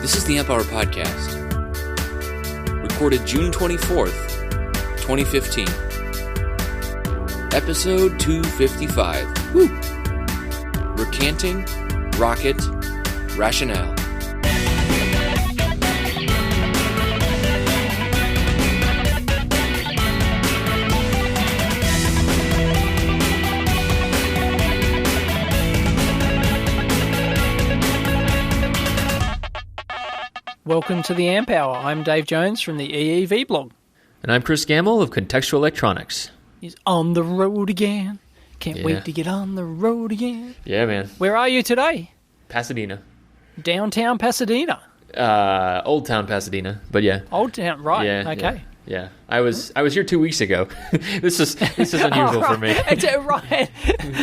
This is the Amp Hour Podcast, recorded June 24th, 2015. Episode 255. Woo! Recanting, Rocket, Rationale. Welcome to the Amp Hour. I'm Dave Jones from the EEV blog. And I'm Chris Gamble of Contextual Electronics. He's on the road again. Can't wait to get on the road again. Yeah, man. Where are you today? Pasadena. Downtown Pasadena. Old Town Pasadena, but yeah. Old Town, right? Yeah, okay. Yeah. I was here 2 weeks ago. This is unusual for me. Right.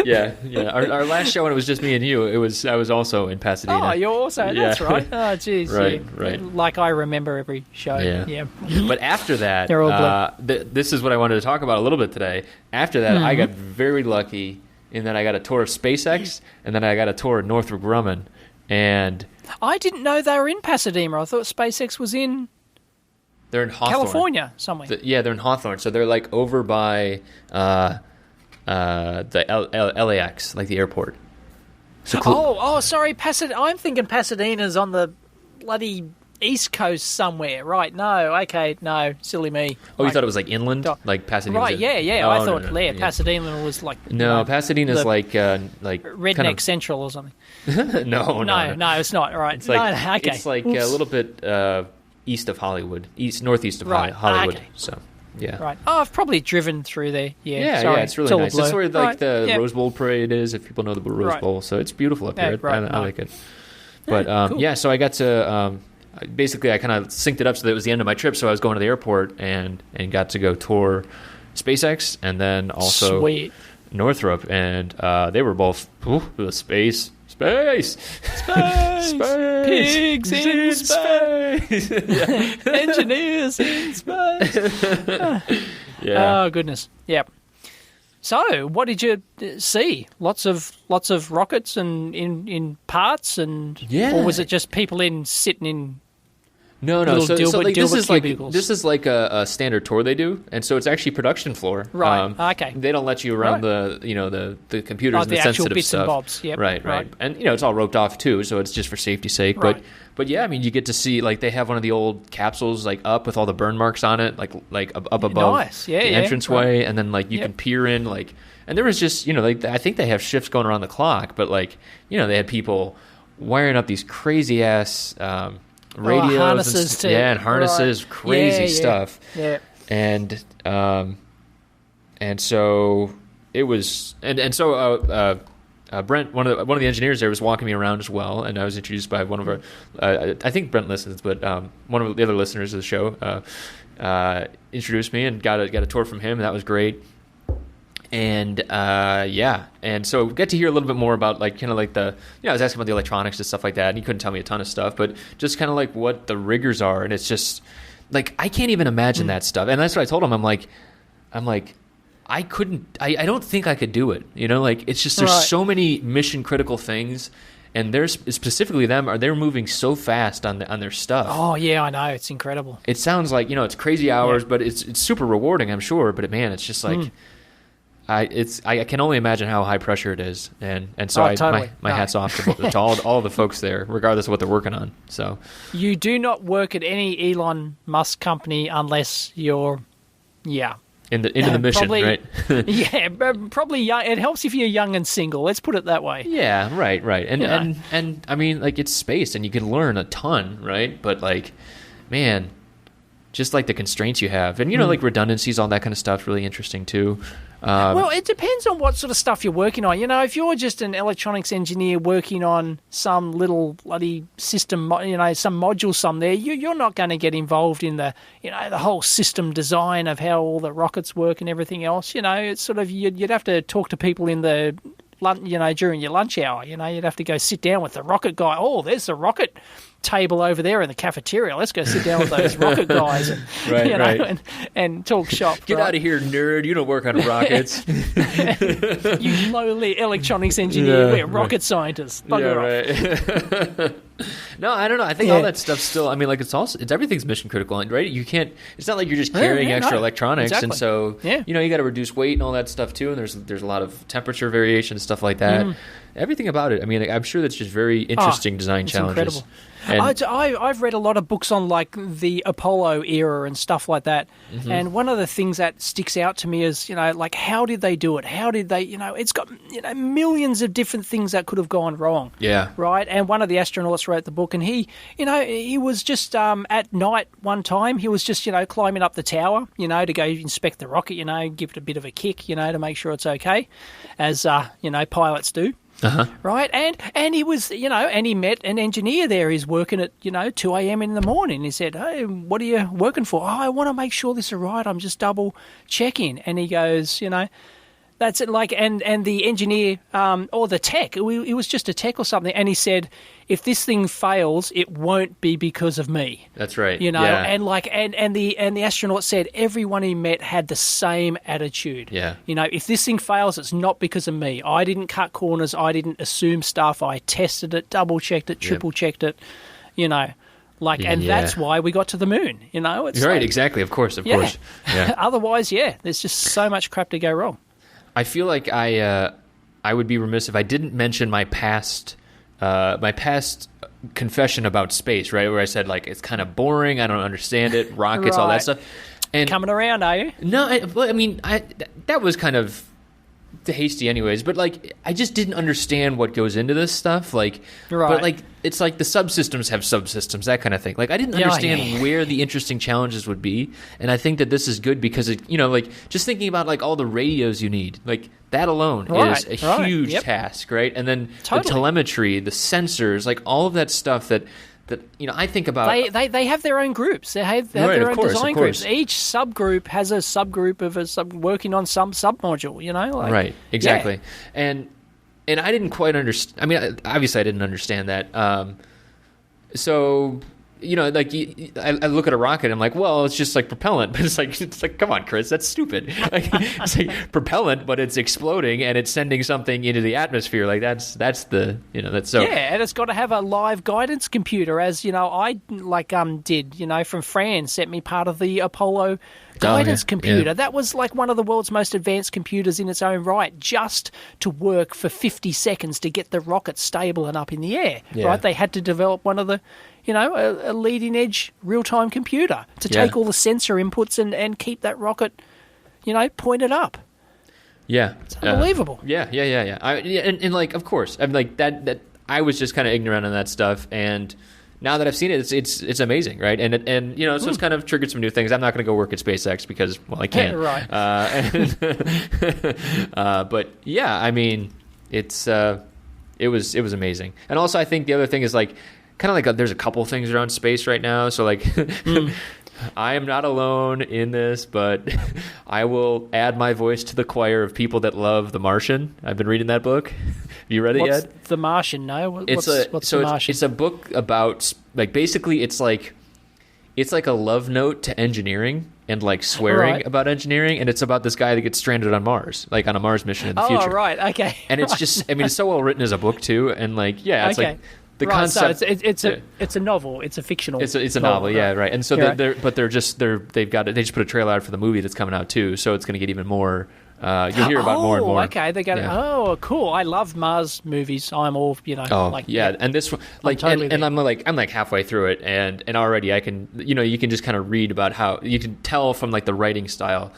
Yeah. Our last show when it was just me and you, I was also in Pasadena. Oh, you're also that's right. Oh, jeez. Right. Like I remember every show. Yeah. But after that, they're all this is what I wanted to talk about a little bit today. After that, I got very lucky in that I got a tour of SpaceX, and then I got a tour of Northrop Grumman, and I didn't know they were in Pasadena. I thought SpaceX was in. They're in Hawthorne. California, somewhere. They're in Hawthorne. So they're like over by the LAX, like the airport. So sorry, Pasadena. I'm thinking Pasadena's on the bloody East Coast somewhere. Right, no, silly me. Oh, you thought it was like inland? Like Pasadena? Right, yeah. Oh, I thought no. Pasadena was like... No, Pasadena's like Redneck kind of... Central or something. No, it's not. Right. It's like, okay. It's like a little bit... east of Hollywood, northeast of Hollywood. Okay. So, yeah. Right. Oh, I've probably driven through there. Yeah, it's really nice. That's where the Rose Bowl parade is, if people know the Rose Bowl. So it's beautiful up there. I like it. But cool. So I got to basically I kind of synced it up so that it was the end of my trip. So I was going to the airport and got to go tour SpaceX and then also Northrop, and they were both Space. Pigs in space. Engineers in space. Oh goodness. Yeah. So, what did you see? Lots of rockets and in parts, and or was it just people sitting in? No. So this is like a standard tour they do, and so it's actually production floor. Right. Okay. They don't let you around the computers and the sensitive bits stuff. And bobs. Yep. Right. And it's all roped off too, so it's just for safety's sake. Right. But yeah, I mean, you get to see like they have one of the old capsules like up with all the burn marks on it, like up above the entranceway, and then like you can peer in like. And there was just I think they have shifts going around the clock, but like they had people wiring up these crazy ass. Radios harnesses and harnesses, crazy stuff. Yeah. And so it was, and so Brent, one of the engineers there, was walking me around as well, and I was introduced by one of our, I think Brent listens, but one of the other listeners of the show introduced me and got a tour from him, and that was great. And and so get to hear a little bit more about like kind of like I was asking about the electronics and stuff like that, and he couldn't tell me a ton of stuff, but just kind of like what the riggers are, and it's just like I can't even imagine that stuff. And that's what I told him. I'm like I don't think I could do it. Like it's just there's so many mission critical things, and they're specifically they're moving so fast on their stuff. Oh yeah, I know, it's incredible. It sounds like it's crazy hours, but it's super rewarding, I'm sure. But man, it's just like. I can only imagine how high pressure it is, and so totally. my hat's off to all the folks there, regardless of what they're working on. So you do not work at any Elon Musk company unless you're into the mission, probably, right? Yeah, probably young. It helps if you're young and single. Let's put it that way. Yeah, right, and I mean, like it's space, and you can learn a ton, right? But like, man. Just like the constraints you have, and like redundancies, all that kind of stuff, really interesting too. Well, it depends on what sort of stuff you're working on. If you're just an electronics engineer working on some little bloody system, some module somewhere, you're not going to get involved in the, the whole system design of how all the rockets work and everything else. It's sort of you'd have to talk to people in the during your lunch hour. You'd have to go sit down with the rocket guy. Oh, there's the rocket table over there in the cafeteria. Let's go sit down with those rocket guys and, and talk shop. Get out of here, nerd. You don't work on rockets. You lowly electronics engineer. We're rocket scientists. Bugger off. No, I don't know. I think all that stuff still. I mean, like it's everything's mission critical, right? You can't. It's not like you're just carrying extra electronics, exactly. and so you got to reduce weight and all that stuff too. And there's a lot of temperature variation and stuff like that. Everything about it. I mean, I'm sure that's just very interesting design challenges. Incredible. And I've read a lot of books on like the Apollo era and stuff like that, and one of the things that sticks out to me is like how did they do it? How did they? It's got millions of different things that could have gone wrong. Yeah. Right. And one of the astronauts wrote the book, and he was just at night one time he was just climbing up the tower to go inspect the rocket, give it a bit of a kick, to make sure it's okay, as pilots do. Right, and he was, and he met an engineer there. He's working at 2 a.m. in the morning. He said, "Hey, what are you working for?" "Oh, I want to make sure this is right. I'm just double checking." And he goes, that's it. Like, and the engineer or the tech, it was just a tech or something. And he said, "If this thing fails, it won't be because of me." That's right. And like, and the astronaut said everyone he met had the same attitude. Yeah. If this thing fails, it's not because of me. I didn't cut corners. I didn't assume stuff. I tested it, double checked it, triple checked it. That's why we got to the moon. It's right. like, Exactly. Of course. Yeah. Otherwise, there's just so much crap to go wrong. I feel like I would be remiss if I didn't mention my past confession about space, right? Where I said like it's kind of boring, I don't understand it, rockets, all that stuff. And coming around, are you? No, that was kind of hasty, anyways. But like, I just didn't understand what goes into this stuff. Like, but like, it's like the subsystems have subsystems, that kind of thing. Like, I didn't understand where the interesting challenges would be, and I think that this is good because it, like just thinking about like all the radios you need, like that alone is a huge task, right? And then the telemetry, the sensors, like all of that stuff that I think about. They have their own groups. They have their own design groups. Each subgroup has a subgroup of working on some submodule. Right, exactly. And I didn't quite understand. I mean, obviously, I didn't understand that. So. Like I look at a rocket, and I'm like, well, it's just like propellant, but it's like, come on, Chris, that's stupid. Like, it's like propellant, but it's exploding and it's sending something into the atmosphere. Like that's the that's so. Yeah, and it's got to have a live guidance computer, as I did. From France, sent me part of the Apollo guidance computer. Yeah. That was like one of the world's most advanced computers in its own right, just to work for 50 seconds to get the rocket stable and up in the air. Yeah. Right, they had to develop one of the. A leading-edge real-time computer to take all the sensor inputs and keep that rocket, pointed up. Yeah. It's unbelievable. Yeah. And like, of course, I'm like that I was just kind of ignorant on that stuff, and now that I've seen it, it's amazing, right? And so it's kind of triggered some new things. I'm not going to go work at SpaceX because, well, I can't. Right. But yeah, I mean, it was amazing. And also, I think the other thing is like, kind of like there's a couple things around space right now. So like, I am not alone in this, but I will add my voice to the choir of people that love The Martian. I've been reading that book. Have you read it yet? What's The Martian? No. What's The Martian? It's a book about like basically it's like a love note to engineering and like swearing about engineering, and it's about this guy that gets stranded on Mars, like on a Mars mission in the future. Oh, right, okay. And it's just, I mean, it's so well written as a book too, and like, it's like. The concept, so it's a novel. It's a fictional. It's a novel, right. And so they just put a trailer out for the movie that's coming out too. So it's going to get even more. You'll hear about more and more. Okay, they got. Yeah. Oh, cool! I love Mars movies. I'm all and this one, like, totally and I'm like halfway through it, and already I can, you can just kind of read about how you can tell from like the writing style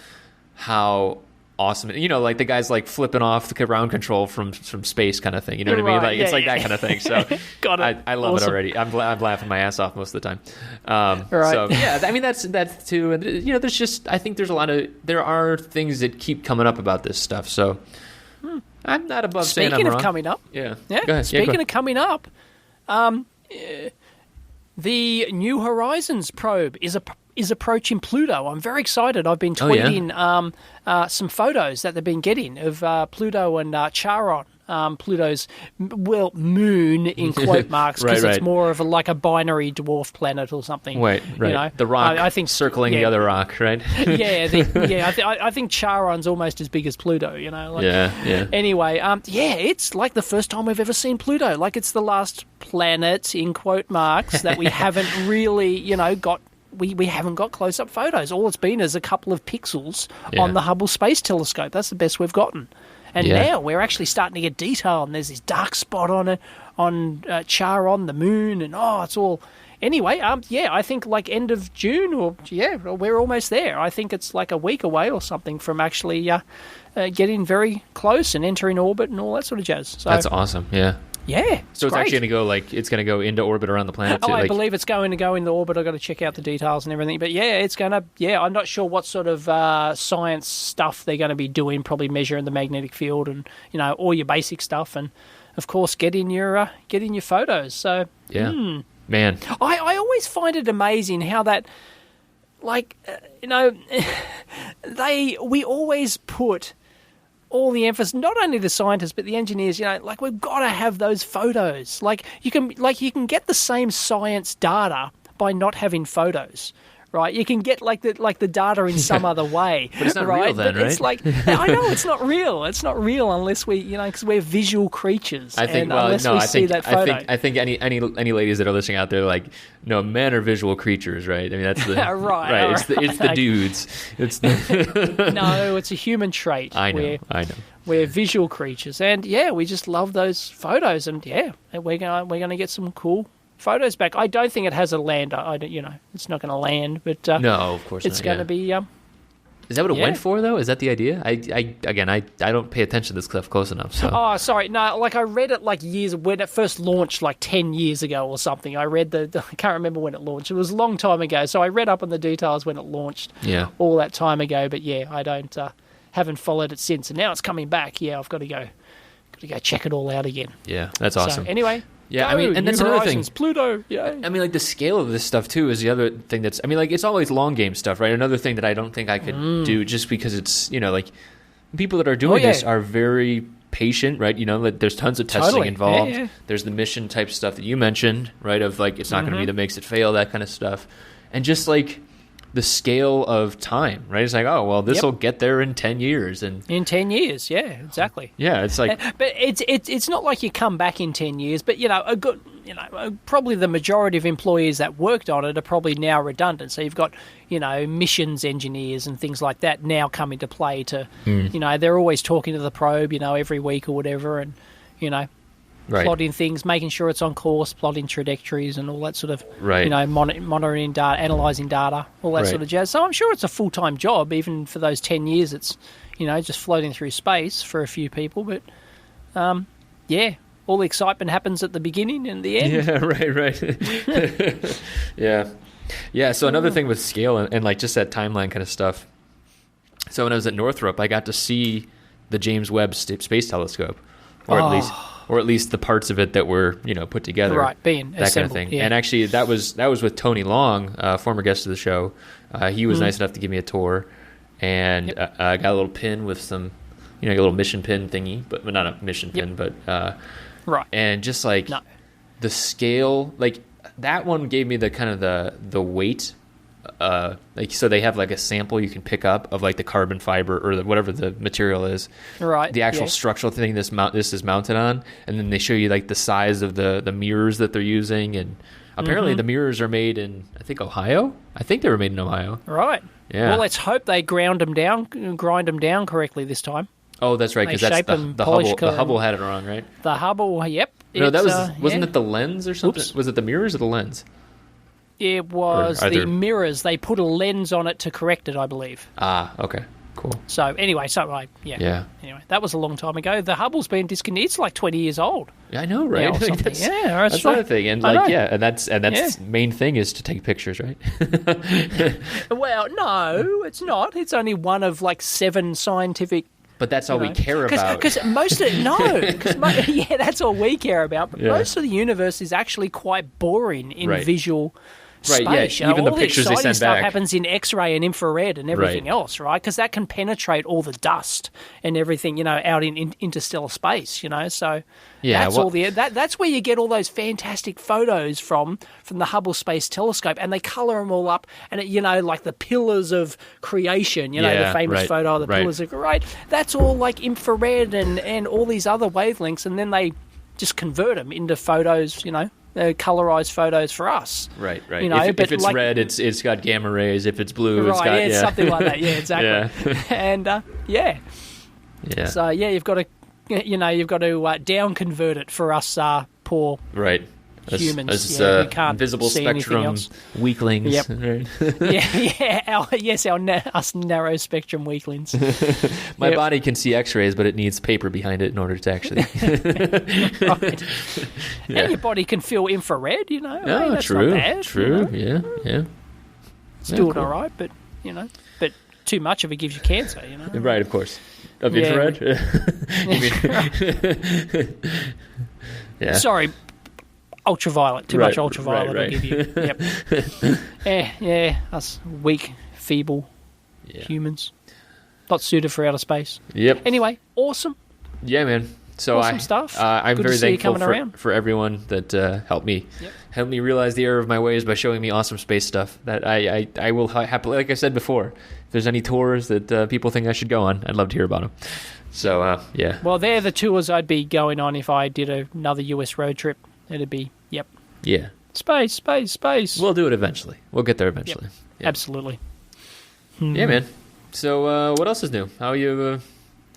how awesome, like the guy's like flipping off the ground control from space kind of thing, you know what I mean? Like it's like that kind of thing. So got it. I love it already. I'm laughing my ass off most of the time. So yeah, I mean that's too, and there's just, I think there are things that keep coming up about this stuff. So I'm not above saying I'm wrong. Speaking of coming up, Go ahead. Speaking of coming up, the New Horizons probe is approaching Pluto. I'm very excited. I've been tweeting some photos that they've been getting of Pluto and Charon Pluto's moon in quote marks, because Right. it's more of like a binary dwarf planet or something. Right. You know? The rock I think circling the other rock, right? I think Charon's almost as big as Pluto. You know. Like, yeah. Anyway, it's like the first time we've ever seen Pluto. Like it's the last planet in quote marks that we haven't really, got. We haven't got close-up photos. All it's been is a couple of pixels on the Hubble Space Telescope. That's the best we've gotten. And now we're actually starting to get detail, and there's this dark spot on it, on Charon, the moon, and it's all... Anyway, I think like end of June, we're almost there. I think it's like a week away or something from actually getting very close and entering orbit and all that sort of jazz. So, that's awesome, yeah. Yeah, so it's actually going to go into orbit around the planet too. I believe it's going to go into orbit. I've got to check out the details and everything. But it's going to. Yeah, I'm not sure what sort of science stuff they're going to be doing. Probably measuring the magnetic field and all your basic stuff, and of course getting your photos. So man, I always find it amazing how that, like, we always put all the emphasis, not only the scientists but the engineers, like we've got to have those photos. Like you can get the same science data by not having photos, right? You can get like the data in some other way, but it's not right? real then, but right? It's like I know it's not real. It's not real unless we, because we're visual creatures. I think. That photo. I think any ladies that are listening out there, like, no, men are visual creatures, right? I mean, that's the right. It's the dudes. It's the no, it's a human trait. I know. We're visual creatures, and we just love those photos, and we're gonna get some cool photos back. I don't think it has a lander. It's not going to land, but no, of course it's going to be. Is that what it went for, though? Is that the idea? I don't pay attention to this stuff close enough. So. Oh, sorry. No, like I read it like years when it first launched, like 10 years ago or something. I read I can't remember when it launched. It was a long time ago, so I read up on the details when it launched. Yeah. All that time ago, but I don't haven't followed it since, and now it's coming back. Yeah, I've got to go check it all out again. Yeah, that's awesome. So, anyway. Yeah, I mean, and that's another thing. Pluto, I mean, like, the scale of this stuff, too, is the other thing that's... I mean, like, it's always long game stuff, right? Another thing that I don't think I could do just because it's, like, people that are doing this are very patient, right? Like, there's tons of testing involved. Yeah. There's the mission type stuff that you mentioned, right? Of, like, it's not going to be that makes it fail, that kind of stuff. And just, like... the scale of time, right? It's like, oh, well, this will get there in 10 years. And in 10 years, yeah, exactly. Yeah, it's like... But it's not like you come back in 10 years, but, a good... probably the majority of employees that worked on it are probably now redundant. So you've got, missions engineers and things like that now coming to play to, they're always talking to the probe, every week or whatever, and, plotting things, making sure it's on course, plotting trajectories and all that sort of, monitoring data, analysing data, all that sort of jazz. So I'm sure it's a full-time job, even for those 10 years it's, just floating through space for a few people. But, all the excitement happens at the beginning and the end. Yeah, right. Yeah, so another thing with scale and like just that timeline kind of stuff. So when I was at Northrop, I got to see the James Webb Space Telescope, or at least the parts of it that were, put together. Right, being that assembled, kind of thing. yeah. And actually, that was with Tony Long, former guest of the show. He was nice enough to give me a tour, and I got a little pin with some, a little mission pin thingy, but not a mission pin, but right. And just like the scale, like that one gave me the kind of the weight. Like, so they have like a sample you can pick up of like the carbon fiber or whatever the material is, right? The actual structural thing this is mounted on, and then they show you like the size of the mirrors that they're using, and apparently the mirrors are made in, I think, Ohio. I think they were made in Ohio. Right. Yeah. Well, let's hope they grind them down correctly this time. Oh, that's right, because that's the Hubble. The Hubble had it wrong, right? The Hubble, yep. No, that wasn't it the lens or something? Oops. Was it the mirrors or the lens? It was the mirrors. They put a lens on it to correct it, I believe. Ah, okay. Cool. So, anyway, Anyway, that was a long time ago. The Hubble's been discontinued. It's like 20 years old. Yeah, I know, right? That's another thing. And that's the main thing is to take pictures, right? Well, no, it's not. It's only one of like 7 scientific. But that's all we care about. Because most of that's all we care about. But most of the universe is actually quite boring in visual Right, yeah, space. You know, even the all pictures they exciting send stuff back. happens in X-ray and infrared and everything Right. else, right? Because that can penetrate all the dust and everything, you know, out in interstellar space, you know. So Yeah, that's that's where you get all those fantastic photos from the Hubble Space Telescope, and they color them all up, and it, you know, like the pillars of creation, you know, Yeah, the famous right, photo of the right. pillars of right. That's all like infrared and all these other wavelengths, and then they just convert them into photos, you know. Colorized photos for us, Right. You know, if but it's like, red, it's got gamma rays. If it's blue, it's right, got yeah, something like that. Yeah, exactly. Yeah. And Yeah. so yeah, you've got to down convert it for us poor Right. humans. As, who can't visible see anything spectrum else. weaklings. Yep. Right? Us narrow spectrum weaklings. My Yep. body can see X-rays, but it needs paper behind it in order to actually. Right. Yeah. And your body can feel infrared, you know. Oh, that's true. not bad, True. you know. Yeah. It's Yeah, doing cool. all right, but you know, but too much of it gives you cancer, you know. Right. Of course. Of Yeah, infrared. You mean- yeah. Sorry, ultraviolet. Too much Right, ultraviolet right, will give you. Yep. Yeah, us weak, feeble Yeah. humans. Not suited for outer space. Yep. Anyway, awesome. Yeah, man. So Awesome stuff. I'm Good to very see you thankful coming around. for everyone that helped me realize the error of my ways by showing me awesome space stuff. That I will happily, like I said before, if there's any tours that people think I should go on, I'd love to hear about them. So yeah. Well, they're the tours I'd be going on if I did another US road trip. It'd be, Yeah. space. We'll do it eventually. We'll get there eventually. Yeah. Absolutely. Yeah, man. So what else is new? How are you?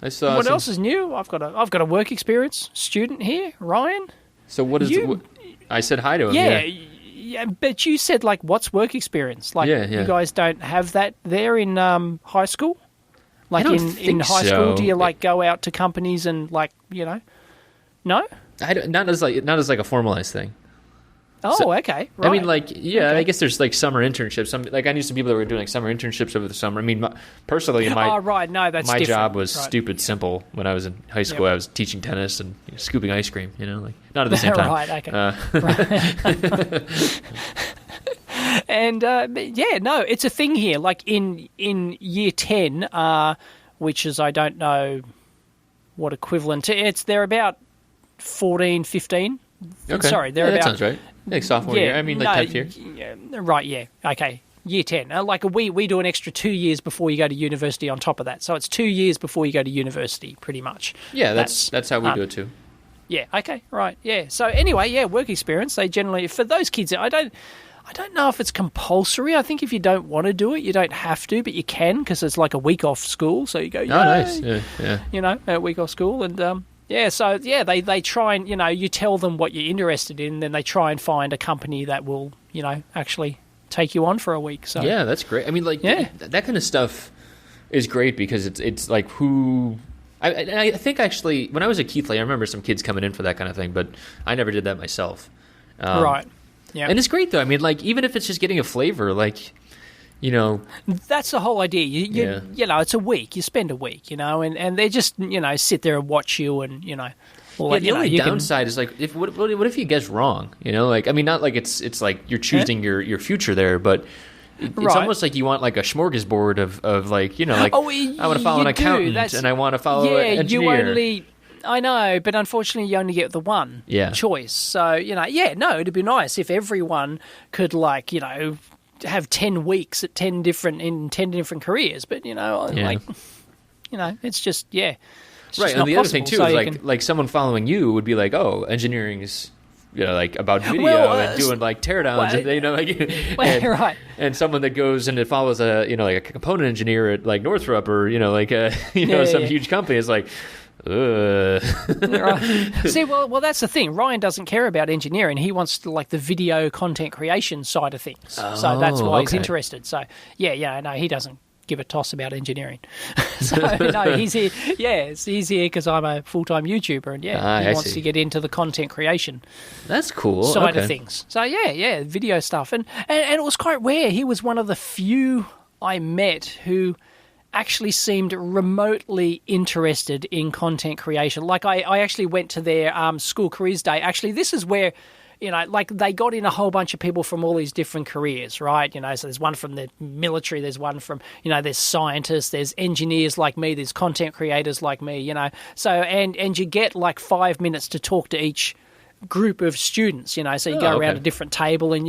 I saw. What else is new? I've got a work experience student here, Ryan. So what is? You- I said hi to him. Yeah, but you said like, what's work experience? Like, Yeah. you guys don't have that there in high school. Like don't in think high school, so. do you like go out to companies and like, you know? No. Not as like a formalized thing. Oh, So- okay. Right. I mean, like, yeah, Okay. I guess there's like summer internships. I knew some people that were doing like summer internships over the summer. I mean, personally, oh, right. No, that's my different. job was Right. stupid simple. When I was in high school, Yep. I was teaching tennis and scooping ice cream. You know, like not at the same time. Right, okay. And yeah, no, it's a thing here. Like in year 10, which is, I don't know what equivalent to. They're about 14, 15. Okay. Sorry, they're yeah, about that sounds right. Like sophomore year. I mean, like 10th year. Yeah, right, yeah. Okay. Year 10. Like we do an extra 2 years before you go to university on top of that. So it's 2 years before you go to university, pretty much. Yeah, that's how we do it too. Yeah, okay, right, yeah. So anyway, yeah, work experience, they generally, for those kids, I don't know if it's compulsory. I think if you don't want to do it, you don't have to, but you can, because it's like a week off school, so you go, Oh, nice. Yeah. you know, a week off school, and yeah, so yeah, they try and, you know, you tell them what you're interested in, then they try and find a company that will, you know, actually take you on for a week. So Yeah, that's great. I mean, like, Yeah. that kind of stuff is great because it's like who. I think actually, when I was at Keithley, I remember some kids coming in for that kind of thing, but I never did that myself. right, yeah, And it's great though. I mean, like, even if it's just getting a flavor, like, you know, that's the whole idea. You know, it's a week. You spend a week, you know, and they just, you know, sit there and watch you, and you know. Well, yeah, the only downside is like, what if you guess wrong? You know, like, I mean, not like it's like you're choosing your future there, but it's Right. almost like you want like a smorgasbord of like, you know, like I want to follow an you do. accountant That's- and I want to follow an engineer. You only. I know, but unfortunately, you only get the one Yeah. choice. So you know, yeah, no, it'd be nice if everyone could, like, you know, have 10 weeks at 10 different careers. But you know, Yeah. like, you know, it's just it's Right, just and not the other thing possible. too So is you can- like someone following you would be like, oh, engineering is, you know, like about video Well, and doing like teardowns, and you know, like, and, right. and someone that goes and it follows a, you know, like a component engineer at like Northrop or, you know, like a, you know, some Yeah. huge company is like, Right. See, well, that's the thing. Ryan doesn't care about engineering. He wants to, like, the video content creation side of things. So that's why he's okay. interested. So yeah, no, he doesn't give a toss about engineering. So no, he's here. Yes, he's here because I'm a full-time YouTuber, and he I wants see. to get into the content creation that's cool. side Okay. of things. So yeah, video stuff, and it was quite rare. He was one of the few I met who actually seemed remotely interested in content creation. Like I actually went to their school careers day. Actually, this is where like they got in a whole bunch of people from all these different careers, right? So there's one from the military, there's one from, there's scientists, there's engineers like me, there's content creators like me, So, and you get like 5 minutes to talk to each group of students, so you go around a different table and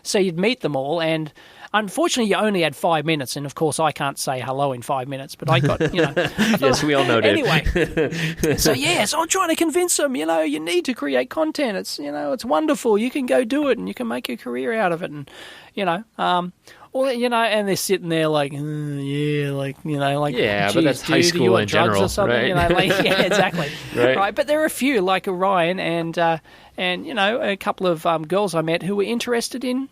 so you'd meet them all. And unfortunately, you only had 5 minutes, and of course, I can't say hello in 5 minutes. But I got, yes, we all know that. Anyway, so I'm trying to convince them. You need to create content. It's it's wonderful. You can go do it, and you can make a career out of it. And and they're sitting there like, yeah, but that's high school in general, or something, right? Yeah, exactly, right. But there are a few like Ryan and a couple of girls I met who were interested in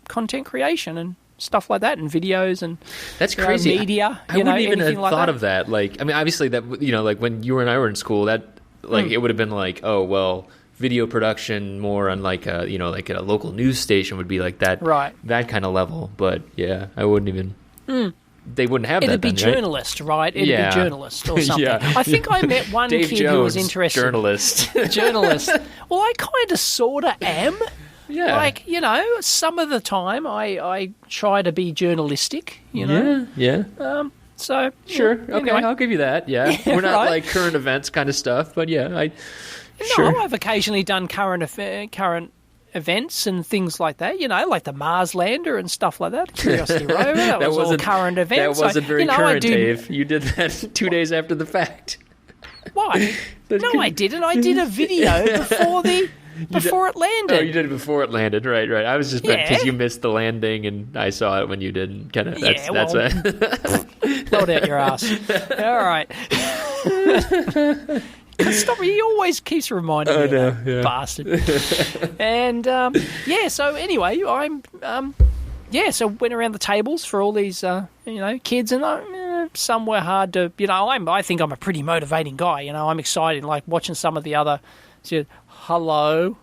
content creation and stuff like that, and videos and that's crazy. Media. I wouldn't even have like thought that. Of that. Like, I mean, obviously that like when you and I were in school, that it would have been like, oh well, video production more on like a like a local news station would be like that, right? That kind of level. But yeah, I wouldn't even. They wouldn't have It'd that. It'd be journalist, right? It'd be journalist or something. Yeah. I think I met one Dave kid Jones, who was interested. Journalist. Journalist. Well, I kind of, sort of am. Yeah. Like, some of the time I try to be journalistic, Yeah. So sure. Okay, anyway. I'll give you that. Yeah. We're not like current events kind of stuff, but yeah, sure. I've occasionally done current events and things like that, like the Mars lander and stuff like that. Curiosity rover, that was all current events. That wasn't very current, Dave. You did that 2 days after the fact. Why? No, I didn't. I did a video before it landed. Oh, you did it before it landed, right? I was just because you missed the landing, and I saw it when you did. Kind of. That's it. Blow it out your ass. All right. Stop! He always keeps reminding me of that bastard. And so anyway, I'm so went around the tables for all these kids, and some were hard to I think I'm a pretty motivating guy. I'm excited, like watching some of the other. Hello,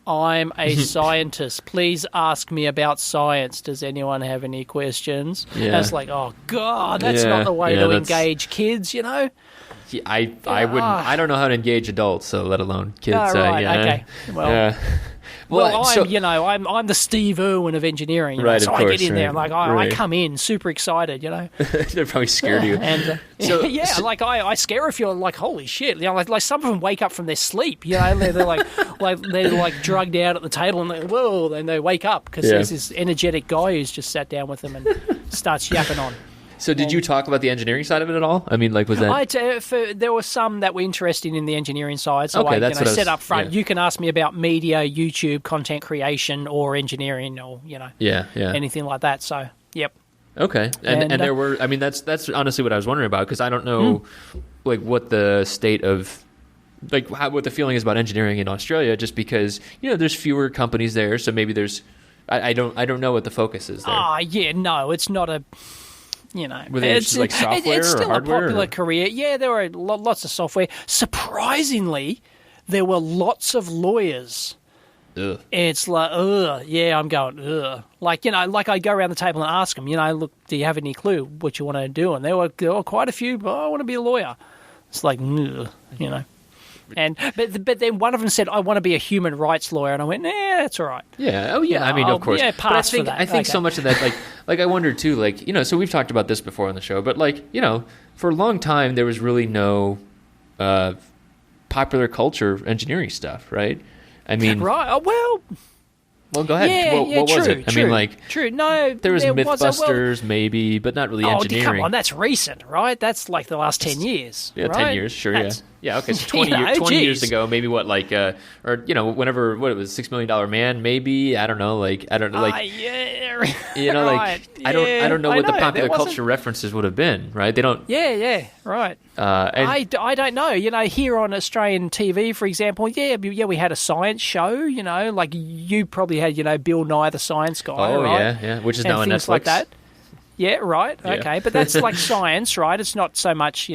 I'm a scientist. Please ask me about science. Does anyone have any questions? Yeah. And it's like, oh God, that's not the way to engage kids, Yeah, I wouldn't. I don't know how to engage adults, so let alone kids. Right. Okay. Well, I'm the Steve Irwin of engineering, right? So of course, I get in there, like I come in super excited, They're probably scared of you, and like I scare a few, like holy shit, like some of them wake up from their sleep, they're like drugged out at the table, and whoa, and they wake up because there's this energetic guy who's just sat down with them and starts yapping on. So did you talk about the engineering side of it at all? I mean, like, was that... there were some that were interested in the engineering side. So I said up front, you can ask me about media, YouTube, content creation, or engineering, or, anything like that. So, yep. Okay. And there were... I mean, that's honestly what I was wondering about, because I don't know, like, what the state of... Like, what the feeling is about engineering in Australia, just because, there's fewer companies there, so maybe there's... I don't know what the focus is there. No, it's not a... Were they like software it's still or hardware? A popular career. Yeah, there were lots of software. Surprisingly, there were lots of lawyers. Ugh. It's like, I'm going, ugh. Like, like I go around the table and ask them, look, do you have any clue what you want to do? And there were quite a few, but I want to be a lawyer. It's like, ugh, But then one of them said, I want to be a human rights lawyer. And I went, that's all right. Yeah. Oh, yeah. I mean, of course. Yeah, pass but I think so much of that, like I wonder, too, like, so we've talked about this before on the show, but, like, for a long time, there was really no popular culture engineering stuff, right? I mean... Right. Well, go ahead. Yeah, what was it? I mean, like... True. No, there was Mythbusters, maybe, but not really engineering. Come on, that's recent, right? That's like the last 10 years, Yeah, right? 10 years, sure, Yeah, okay, so 20 years ago, maybe what, like, whenever, what, it was $6 Million Man, maybe? I don't know, right. I don't know what the popular culture references would have been, right? They don't... Yeah, right. I don't know. Here on Australian TV, for example, we had a science show, like you probably had, Bill Nye the Science Guy, right? Yeah, which is and now on things Netflix. Like that. Yeah, right. Yeah. Okay, but that's like science, right? It's not so much,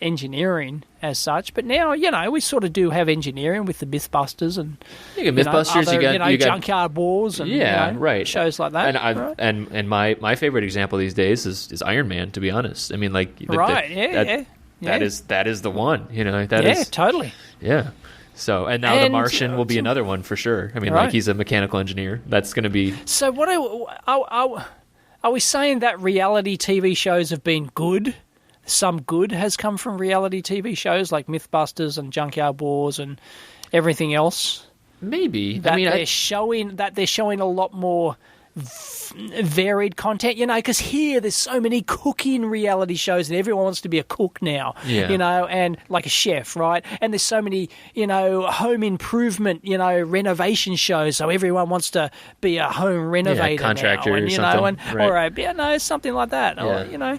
engineering as such. But now, we sort of do have engineering with the Mythbusters and you got Mythbusters, other, you got Junkyard Wars and right. shows like that. And my favorite example these days is Iron Man. To be honest, I mean, like that is the one. Totally. Yeah. So, and now The And, Martian will be another one for sure. I mean, Right. like he's a mechanical engineer. That's going to be. So what are we saying that reality TV shows have been good? Some good has come from reality TV shows like Mythbusters and Junkyard Wars and everything else. Maybe. That I mean, they're showing a lot more varied content, because here there's so many cooking reality shows and everyone wants to be a cook now, Yeah. and like a chef, right? And there's so many, home improvement, renovation shows, so everyone wants to be a home renovator contractor now, and, or something, or right. something like that, Yeah.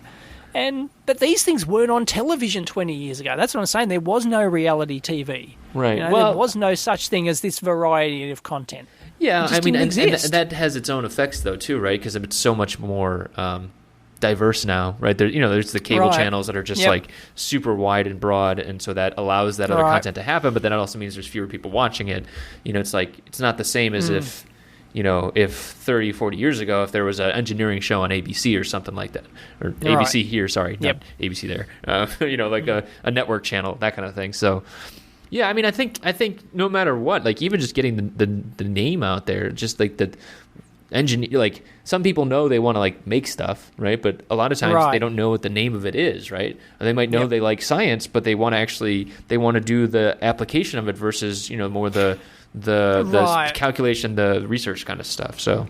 But these things weren't on television 20 years ago. That's what I'm saying. There was no reality TV. Right. There was no such thing as this variety of content. Yeah, It just I mean, didn't and exist. that has its own effects though too, right? Because it's so much more diverse now, right? There's the cable Right. channels that are just Yep. like super wide and broad, and so that allows that other Right. content to happen. But then it also means there's fewer people watching it. It's like it's not the same as if 30, 40 years ago, if there was an engineering show on ABC or something like that, or ABC here, sorry, not Yep. ABC there, like a network channel, that kind of thing. So. Yeah, I mean, I think no matter what, like even just getting the name out there, just like the engineer, like some people know they want to like make stuff, right? But a lot of times Right. they don't know what the name of it is, right? Or they might know Yep. they like science, but they want to do the application of it versus more the Right. calculation, the research kind of stuff. So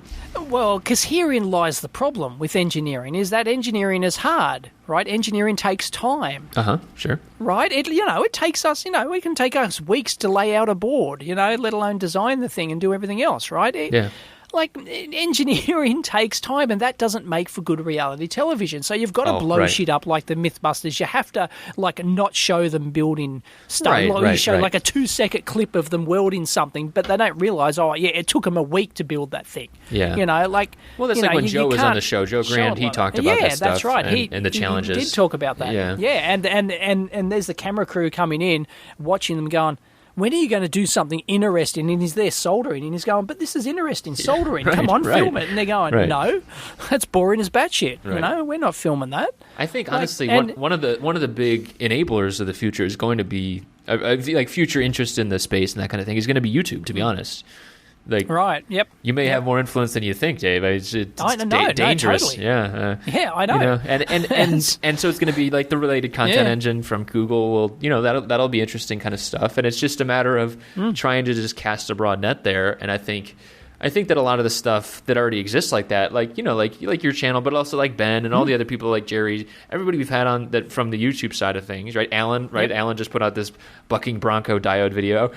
Well, because herein lies the problem with engineering, is that engineering is hard, right? Engineering takes time, sure, right? It takes us, it can take us weeks to lay out a board, let alone design the thing and do everything else, right? Yeah. Like, engineering takes time, and that doesn't make for good reality television. So you've got to blow right. shit up like the Mythbusters. You have to, like, not show them building stuff. Right, You right, show, right. like, a 2-second clip of them welding something, but they don't realise, it took them a week to build that thing. Yeah. Well, that's like when Joe was on the show. Joe Grand, he talked about that stuff. That's right. And the challenges. He did talk about that. Yeah. And there's the camera crew coming in, watching them going, when are you going to do something interesting? And he's there soldering, and he's going, but this is interesting, soldering. Right, Come on, right. film it. And they're going, Right. no, that's boring as batshit. Right. We're not filming that. I think Like, honestly, and- one of the big enablers of the future is going to be like future interest in the space and that kind of thing is going to be YouTube. To be honest, like Right, yep. you may have more influence than you think, Dave. It's no, dangerous. totally. Yeah, Yeah, I know. And so it's going to be like the related content Yeah. engine from Google. Will that'll be interesting kind of stuff, and it's just a matter of trying to just cast a broad net there. And I think that a lot of the stuff that already exists like that, like your channel, but also like Ben and all the other people like Jerry, everybody we've had on that from the YouTube side of things, right? Alan, right? Yep. Alan just put out this bucking Bronco diode video.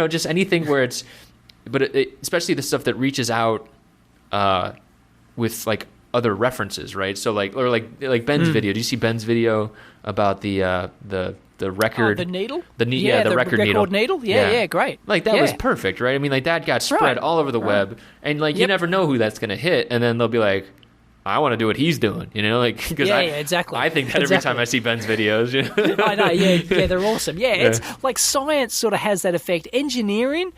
Just anything where it's. But especially the stuff that reaches out with like other references, right? So like Ben's video. Do you see Ben's video about the record? The needle? The record needle. Yeah, great. Like that was perfect, right? I mean, like that got spread Right. all over the web, and like you Yep. never know who that's going to hit, and then they'll be like, I want to do what he's doing, because exactly. I think that every time I see Ben's videos, I know, yeah, they're awesome. Yeah, it's like science sort of has that effect. Engineering,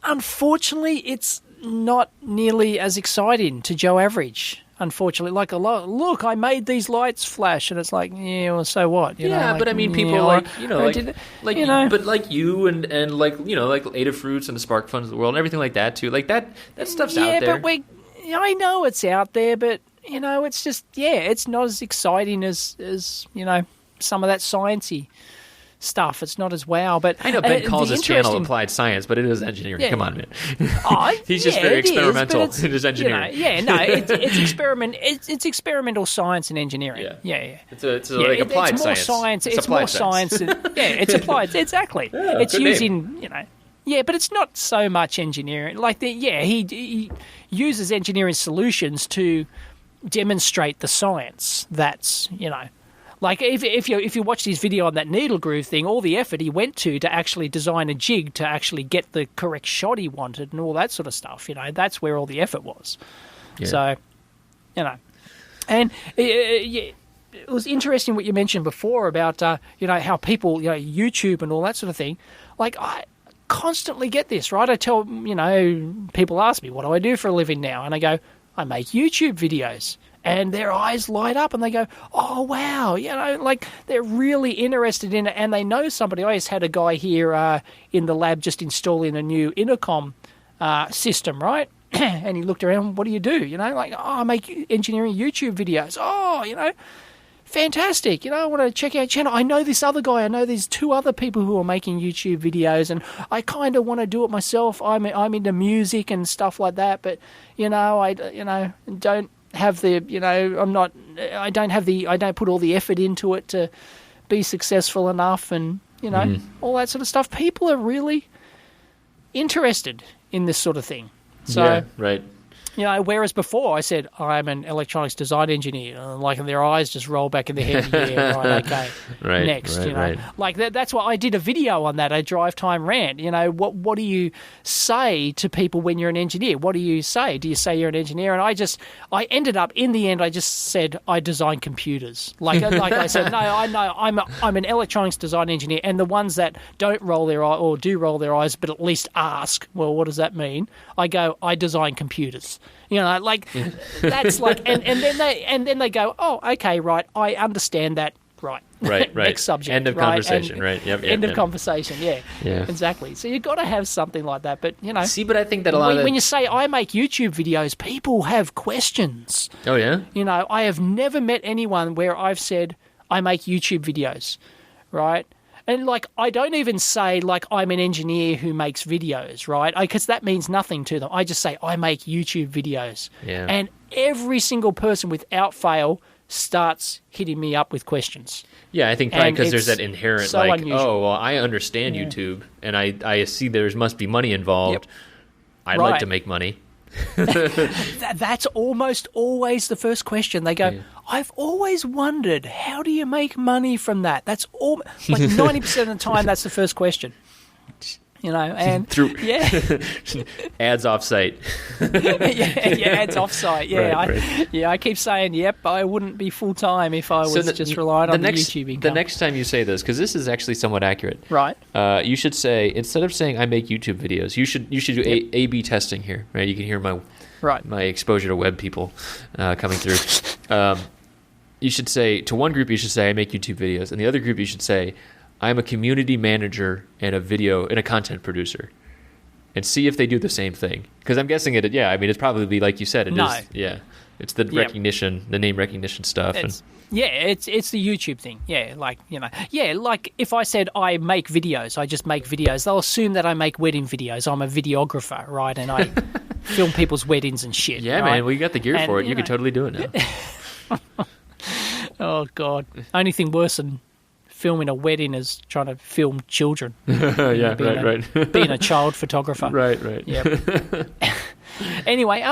unfortunately, it's not nearly as exciting to Joe Average. Unfortunately, like look, I made these lights flash, and it's like, yeah, well, so what? But I mean, people but like you and like like Adafruits and the Spark Funds of the world and everything like that too. Like that stuff's out there. But I know it's out there, but it's just it's not as exciting as some of that sciencey stuff. It's not as wow. But I know Ben calls the his channel interesting- applied science, but it is engineering. Yeah. Come on, man. He's just yeah, very it is, experimental but it's, in his engineering. It's experimental science and engineering. Yeah. It's like applied it's more science. It's more science. It's applied. Exactly. It's good using Yeah, but it's not so much engineering. Like he uses engineering solutions to demonstrate the science. That's like if you watch his video on that needle groove thing, all the effort he went to actually design a jig to actually get the correct shot he wanted and all that sort of stuff. That's where all the effort was. Yeah. So, and it was interesting what you mentioned before about how people YouTube and all that sort of thing. Like I constantly get this, right? I tell people ask me, what do I do for a living now, and I go, I make YouTube videos. and their eyes light up and they go, oh, wow, like they're really interested in it, and they know somebody. I just had a guy here in the lab just installing a new intercom system, right? And he looked around, what do you do? Like, I make engineering YouTube videos. Oh, fantastic. I want to check out channel. I know this other guy. I know there's 2 other people who are making YouTube videos, and I kind of want to do it myself. I'm into music and stuff like that, but, I don't have I don't put all the effort into it to be successful enough, and, all that sort of stuff. People are really interested in this sort of thing. So, yeah, right. Whereas before I said I'm an electronics design engineer, like their eyes just roll back in their head. Yeah, right, okay. Right, next, right, right. Like that's why I did a video on that, a drive time rant. What do you say to people when you're an engineer? What do you say? Do you say you're an engineer? And I ended up in the end, I just said I design computers. Like I said, no, I know I'm an electronics design engineer, and the ones that don't roll their eye or do roll their eyes, but at least ask, well, what does that mean? I go, I design computers. That's like, and then they go, oh, okay, right, I understand that, right. Right. Next subject. End of conversation, right? Yep. End of conversation. Yeah. Exactly. So you've got to have something like that, but See, but I think that a lot when you say I make YouTube videos, people have questions. Oh yeah. I have never met anyone where I've said I make YouTube videos, right? And, like, I don't even say, like, I'm an engineer who makes videos, right? Because that means nothing to them. I just say, I make YouTube videos. Yeah. And every single person, without fail, starts hitting me up with questions. Yeah, I think probably because there's that inherent, so like, unusual. oh, well, I understand YouTube, and I see there must be money involved. Yep. I'd like to make money. That's almost always the first question. They go, I've always wondered, how do you make money from that? That's all, like 90% of the time, that's the first question. And through ads offsite. Ads offsite. Yeah, right. I keep saying, yep, I wouldn't be full time if I was just relying on the YouTube income. The next time you say this, because this is actually somewhat accurate, right? You should say, instead of saying I make YouTube videos, you should do A/B testing here, right? You can hear my exposure to web people coming through. You should say to one group, you should say I make YouTube videos, and the other group you should say I'm a community manager and a content producer, and see if they do the same thing. Because I'm guessing it. Yeah, I mean, it's probably like you said. It is. Yeah, it's the recognition, the name recognition stuff. It's the YouTube thing. Yeah, like like if I said I make videos, I just make videos. They'll assume that I make wedding videos. I'm a videographer, right? And I film people's weddings and shit. Yeah, right? Man, we got the gear for it. You could totally do it now. Oh God, only thing worse than filming a wedding is trying to film children. Right. Being a child photographer. Right. Yep. Anyway,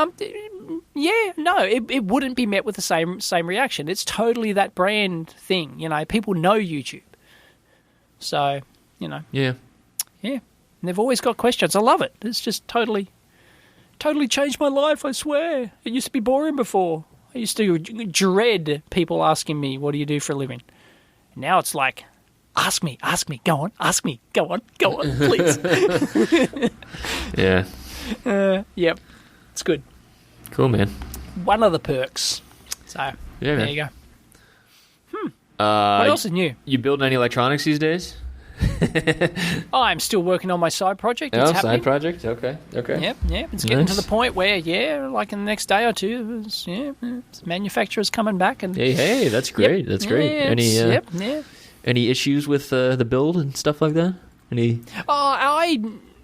it wouldn't be met with the same reaction. It's totally that brand thing. People know YouTube. So, Yeah. And they've always got questions. I love it. It's just totally changed my life, I swear. It used to be boring before. I used to dread people asking me, what do you do for a living? Now it's like, ask me, go on, please. Yeah. Yep, it's good. Cool, man. One of the perks. So, there you go. What else is new? You building any electronics these days? I'm still working on my side project. It's happening. Side project? Okay. Yep. It's getting to the point where, like in the next day or two, manufacturers coming back. And hey, that's great. That's great. Any issues with the build and stuff like that?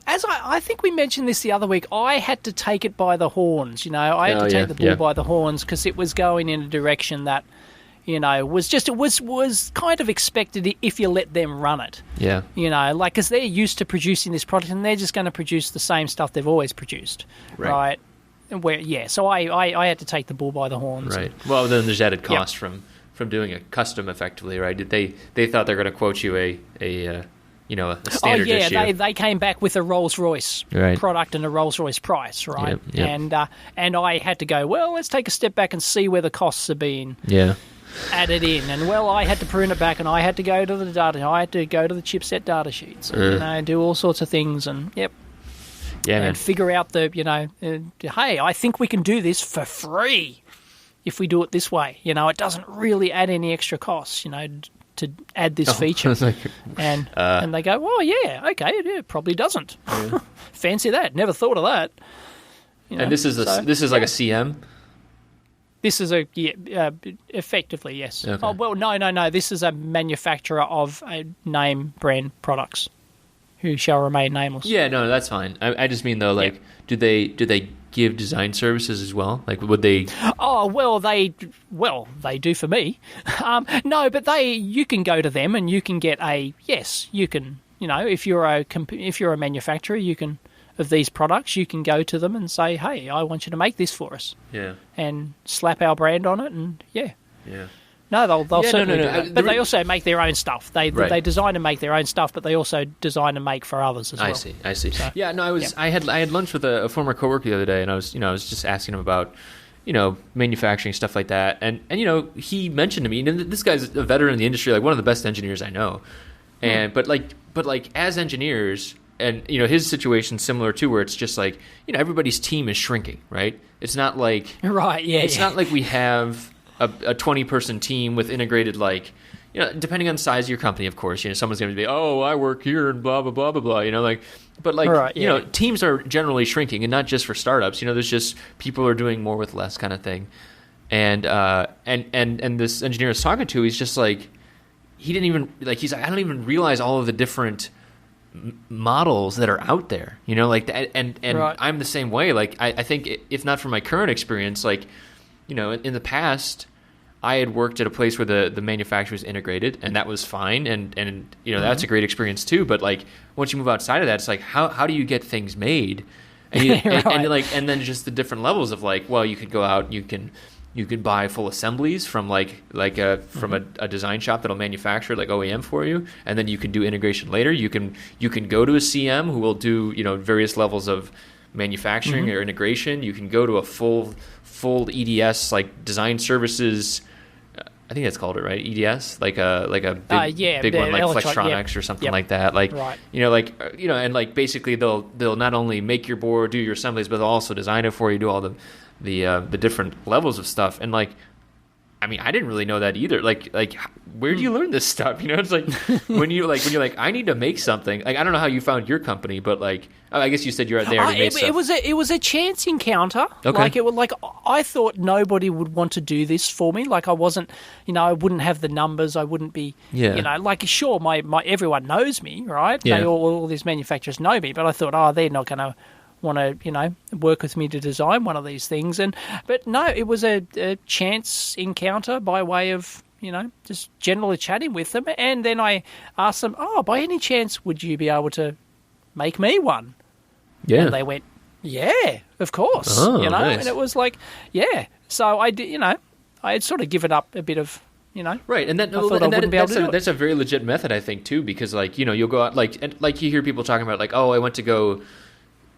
I think we mentioned this the other week. I had to take it by the horns. I had to take the bull by the horns because it was going in a direction that, was kind of expected if you let them run it. Yeah. Because they're used to producing this product and they're just going to produce the same stuff they've always produced. Right. So I had to take the bull by the horns. Right. Well, then there's added cost from doing a custom effectively, right? They thought they're going to quote you a standard issue. They came back with a Rolls-Royce product and a Rolls-Royce price, right? Yep. And I had to go, well, let's take a step back and see where the costs are being added in. And, I had to prune it back and I had to go to the data. I had to go to the chipset data sheets and, do all sorts of things and, and figure out the, hey, I think we can do this for free. if we do it this way? You know, it doesn't really add any extra costs, you know, to add this feature. And they go, well, yeah, okay, it probably doesn't. Yeah. Fancy that. Never thought of that. You know, and this is like a CM? This is effectively, yes. Okay. Oh, well, no. This is a manufacturer of name brand products who shall remain nameless. Yeah, no, that's fine. I just mean, though, like, do they give design services as well? Like, would they? Oh, well, they do for me. No, but you can go to them and you can get you can, you know, if you're a manufacturer, you can, of these products, you can go to them and say, hey, I want you to make this for us. Yeah. And slap our brand on it, and yeah. Yeah. No, they'll certainly do that. But they they also make their own stuff. They design and make their own stuff, but they also design and make for others as well. I see. So, yeah, no, I had lunch with a former coworker the other day, and I was just asking him about, you know, manufacturing, stuff like that. And you know, he mentioned to me, and this guy's a veteran in the industry, like one of the best engineers I know. And but as engineers, and you know, his situation's similar too, where it's just like, you know, everybody's team is shrinking, right? It's not like It's not like we have a 20-person team with integrated, like, you know, depending on the size of your company, of course, you know, someone's going to be, oh, I work here and blah blah blah blah blah, you know, like, but like, you know, teams are generally shrinking, and not just for startups. You know, there's just people are doing more with less kind of thing, and this engineer I was talking to, he's just like, he didn't even like, he's like, I don't even realize all of the different models that are out there, you know, like, and I'm the same way. Like, I think if not for my current experience, like, you know, in the past, I had worked at a place where the manufacturer was integrated, and that was fine, and you know, that's a great experience too. But like, once you move outside of that, it's like, how do you get things made? And and then just the different levels of, like, well, you could go out, you can buy full assemblies from from a design shop that'll manufacture, like, OEM for you, and then you can do integration later. You can go to a CM who will do, you know, various levels of manufacturing or integration. You can go to a full EDS, like design services. I think that's called it, right? EDS, like a big one, like Flextronics or something like that. Like, you know, like, you know, and like, basically they'll not only make your board, do your assemblies, but they'll also design it for you, do all the different levels of stuff. And like, I mean, I didn't really know that either. Like, where do you learn this stuff? You know, it's like when you're like, I need to make something. Like, I don't know how you found your company, but like, I guess you said you're there to make stuff. It was a chance encounter. Okay. Like I thought nobody would want to do this for me. Like, I wasn't, you know, I wouldn't have the numbers. I wouldn't be, you know, like, sure, my everyone knows me, right? Yeah. All these manufacturers know me, but I thought, they're not going to want to, you know, work with me to design one of these things. But no, it was a chance encounter by way of, you know, just generally chatting with them. And then I asked them, by any chance, would you be able to make me one? Yeah. And they went, yeah, of course. Oh, you know, nice. And it was like, yeah. So I did, you know, I had sort of given up a bit of, you know, right, and that's a very legit method, I think, too, because, like, you know, you'll go out, like you hear people talking about, like, oh, I went to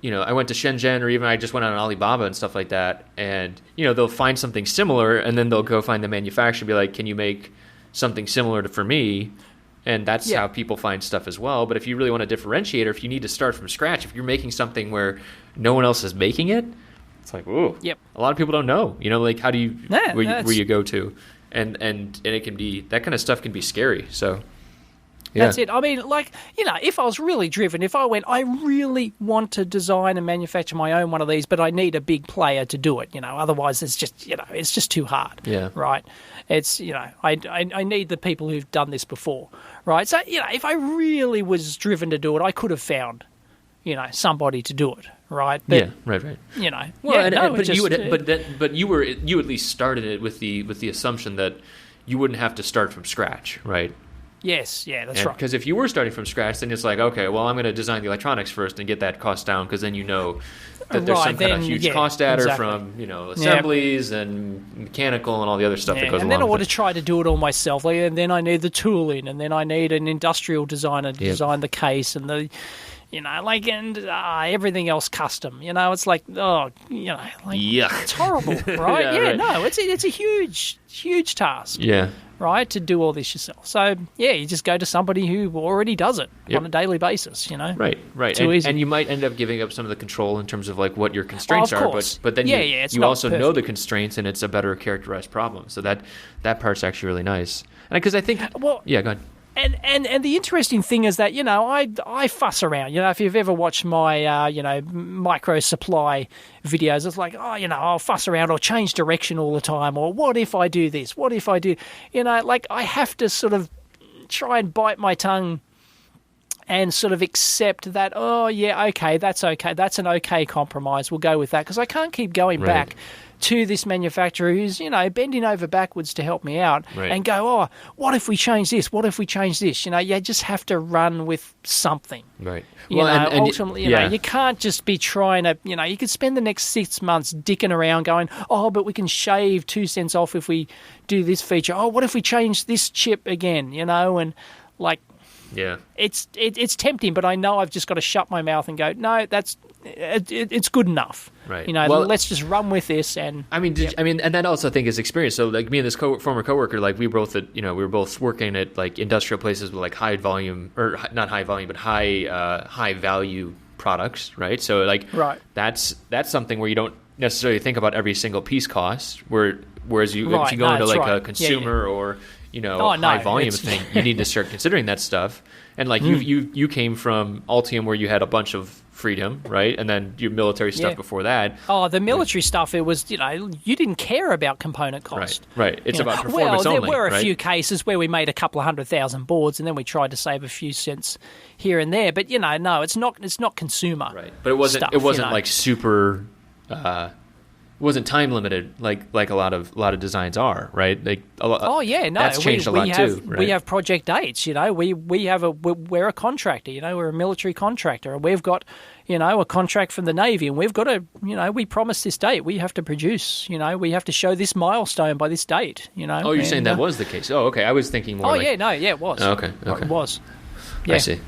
Shenzhen, or even I just went on Alibaba and stuff like that, and, you know, they'll find something similar, and then they'll go find the manufacturer and be like, can you make something similar for me? And that's how people find stuff as well. But if you really want to differentiate, or if you need to start from scratch, if you're making something where no one else is making it, it's like, whoa. Yep. A lot of people don't know. You know, like, how do you where you go to, and it can be, that kind of stuff can be scary. So. Yeah. That's it. I mean, like, you know, if I was really driven, if I went, I really want to design and manufacture my own one of these, but I need a big player to do it, you know, otherwise it's just, you know, it's just too hard. Yeah. Right. It's, you know, I need the people who've done this before. Right. So, you know, if I really was driven to do it, I could have found, you know, somebody to do it. Right. But, yeah. Right. You know. Well, but you at least started it with the assumption that you wouldn't have to start from scratch, right? Yes, yeah, that's right. Because if you were starting from scratch, then it's like, okay, well, I'm going to design the electronics first and get that cost down, because then you know that there's some kind of huge cost adder from, you know, assemblies and mechanical and all the other stuff that goes along. And then I want to try to do it all myself, and then I need the tooling, and then I need an industrial designer to design the case and the, and everything else custom. It's like, like Yuck. it's horrible, right? Yeah, yeah, right. no, it's a huge task. Yeah. Right, to do all this yourself. So, yeah, you just go to somebody who already does it Yep. on a daily basis, Right. Too easy. And you might end up giving up some of the control in terms of like what your constraints Of are, course. but then it's you not also know perfect. the constraints and it's a better characterized problem. So that part's actually really nice. And because I think, Well, yeah, go ahead. And the interesting thing is that, I fuss around. If you've ever watched my, micro supply videos, it's like, I'll fuss around or change direction all the time. Or what if I do this? What if I do, I have to sort of try and bite my tongue and sort of accept that, okay. That's an okay compromise. We'll go with that. Because I can't keep going back to this manufacturer who's, bending over backwards to help me out and go, what if we change this? What if we change this? You just have to run with something. Right. Ultimately, you can't just be trying to, you could spend the next 6 months dicking around going, but we can shave 2 cents off if we do this feature. What if we change this chip again, and like, yeah, it's tempting, but I know I've just got to shut my mouth and go, no, it's good enough. Right. Let's just run with this. And and that also I think is experience. So like me and this former coworker, like we both we were both working at like industrial places with like high volume or not high volume, but high value products, right? So like that's something where you don't necessarily think about every single piece cost. Whereas if you go into like a consumer or high volume thing, you need to start considering that stuff. And like you came from Altium where you had a bunch of freedom, right? And then your military stuff before that. The military stuff, it was, you didn't care about component cost. Right. It's about performance only. There were a few cases where we made a couple of 100,000 boards and then we tried to save a few cents here and there. But, no, it's not consumer. Right. But it wasn't like super it wasn't time limited like a lot of designs are, right? Like that's changed a lot too. Right? We have project dates. We're a contractor. We're a military contractor, and we've got a contract from the Navy, and we've got to we promise this date. We have to produce. We have to show this milestone by this date. Oh, you're saying that was the case? Oh, okay. I was thinking more. It was. Okay. It was. Yeah. I see.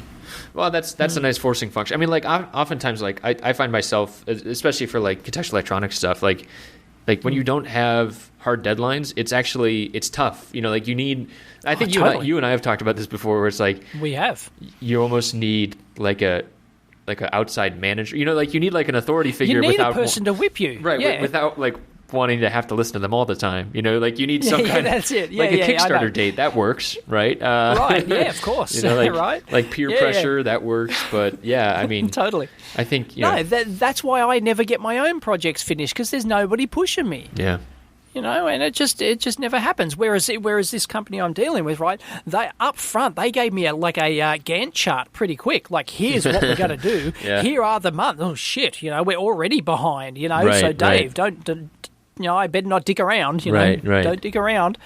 Well, that's a nice forcing function. I mean, like oftentimes, like I find myself, especially for like contextual electronics stuff, like when you don't have hard deadlines, it's tough. Like you need. I think you and I have talked about this before, where it's like we have. You almost need like an outside manager. Like you need like an authority figure. You need without a person to whip you, right? Yeah. Without like wanting to have to listen to them all the time. Like you need some kind that's it. Yeah, like a Kickstarter date that works, right? Right. Yeah, of course. Right. Like peer pressure that works, but I mean, totally. I think that's why I never get my own projects finished because there's nobody pushing me. Yeah. And it just never happens. Whereas this company I'm dealing with, right? They up front they gave me a Gantt chart pretty quick. Like here's what we're going to do. Here are the months. Oh shit! We're already behind. Right, so Dave, don't I better not dick around. Right. Don't dick around.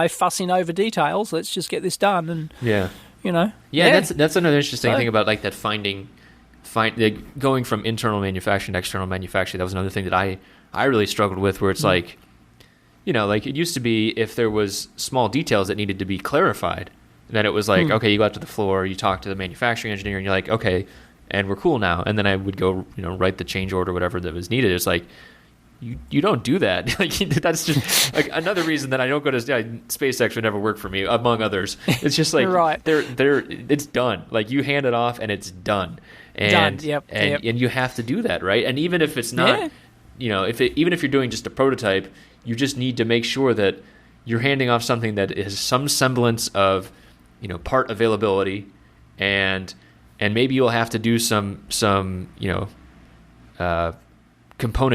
Fussing over details. Let's just get this done. And that's another interesting thing about like that going from internal manufacturing to external manufacturing. That was another thing that I really struggled with, where it's like. Like it used to be if there was small details that needed to be clarified, then it was like, okay, you go out to the floor, you talk to the manufacturing engineer, and you're like, okay, and we're cool now. And then I would go, write the change order, whatever that was needed. It's like, you don't do that. Like that's just like another reason that I don't go to SpaceX would never work for me, among others. It's just like it's done. Like you hand it off and it's done. And and you have to do that, right? And even if it's not, even if you're doing just a prototype. You just need to make sure that you're handing off something that is some semblance of, part availability, and maybe you'll have to do some component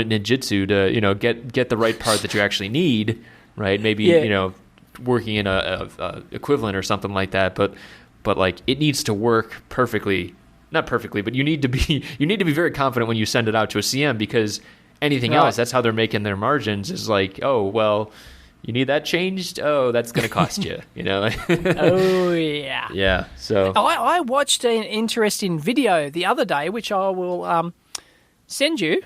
ninjutsu to get the right part that you actually need, right? Maybe working in a equivalent or something like that, but like it needs to work perfectly, not perfectly, but you need to be very confident when you send it out to a CM because. Anything else, that's how they're making their margins is like, oh, well, you need that changed? Oh, that's going to cost you, Oh, yeah. Yeah, so. I watched an interesting video the other day, which I will send you.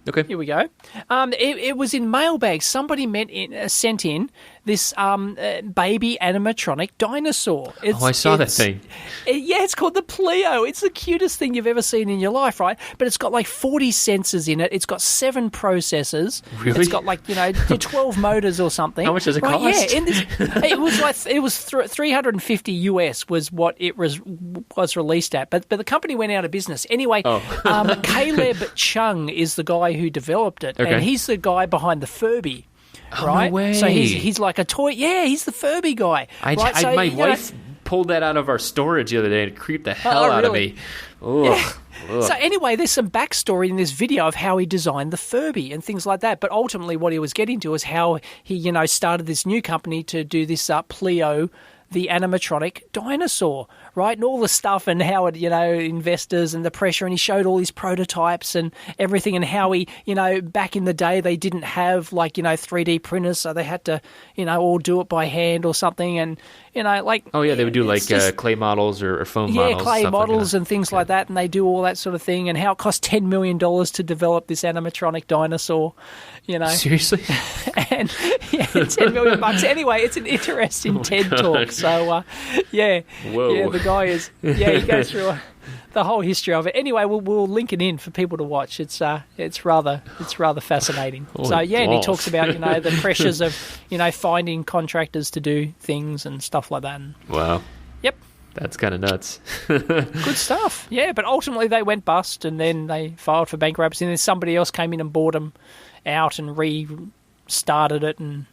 Okay. Here we go. It was in Mailbag. Somebody sent in this baby animatronic dinosaur. I saw that thing. It's called the Pleo. It's the cutest thing you've ever seen in your life, right? But it's got like 40 sensors in it. It's got 7 processors. Really? It's got like 12 motors or something. How much does it cost? Yeah, it was 350 US was what it was released at, but the company went out of business anyway. Caleb Chung is the guy who developed it, and he's the guy behind the Furby. Right, no way. So he's like a toy. Yeah, he's the Furby guy. My wife pulled that out of our storage the other day and it creeped the hell out of me. Ugh. Yeah. So anyway, there's some backstory in this video of how he designed the Furby and things like that. But ultimately, what he was getting to is how he, started this new company to do this Pleo, the animatronic dinosaur, right? And all the stuff and how it, investors and the pressure. And he showed all his prototypes and everything and how he, back in the day, they didn't have 3D printers. So they had to, all do it by hand or something. And, Oh, yeah, they would do clay models or foam models. Yeah, clay models and things like that. And they do all that sort of thing. And how it cost $10 million to develop this animatronic dinosaur, Seriously? And $10 million bucks. Anyway, it's an interesting TED talk. So, Whoa. Yeah, the guy is, he goes through the whole history of it. Anyway, we'll link it in for people to watch. It's rather fascinating. Holy and he balls. talks about the pressures of finding contractors to do things and stuff like that. And, Wow. yep. That's kind of nuts. Good stuff. Yeah, but ultimately they went bust and then they filed for bankruptcy and then somebody else came in and bought them out and restarted it and,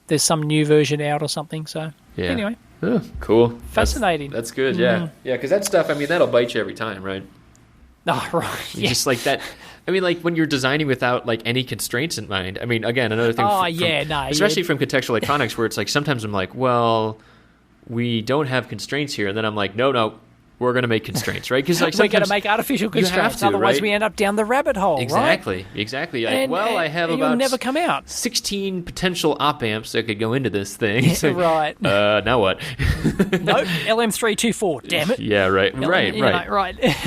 there's some new version out or something. So, anyway. Oh, cool. Fascinating. That's good, yeah. Yeah, because that stuff, that'll bite you every time, right? Oh, right. You just like that. When you're designing without any constraints in mind. Again, another thing. Especially from contextual electronics, where it's sometimes I'm like, well, we don't have constraints here, and then I'm like, no, we're going to make constraints, right? Because we're going to make artificial constraints, otherwise we end up down the rabbit hole, Exactly. I have and about you'll never come out. 16 potential op amps that could go into this thing. Yeah, right. Now what? Nope, LM324. Damn it. Yeah, right. Right.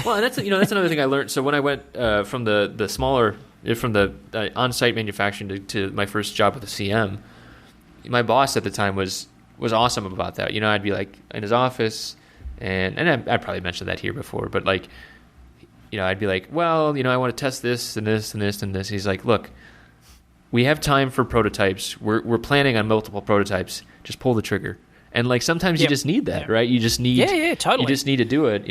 Well, and that's another thing I learned. So when I went from the smaller from the on-site manufacturing to my first job with the CM, my boss at the time was awesome about that. I'd be in his office. And I probably mentioned that here before, but I'd be like, well, I want to test this and this and this and this. He's like, look, we have time for prototypes. We're planning on multiple prototypes. Just pull the trigger. And sometimes you just need that, right? You just need, totally. You just need to do it.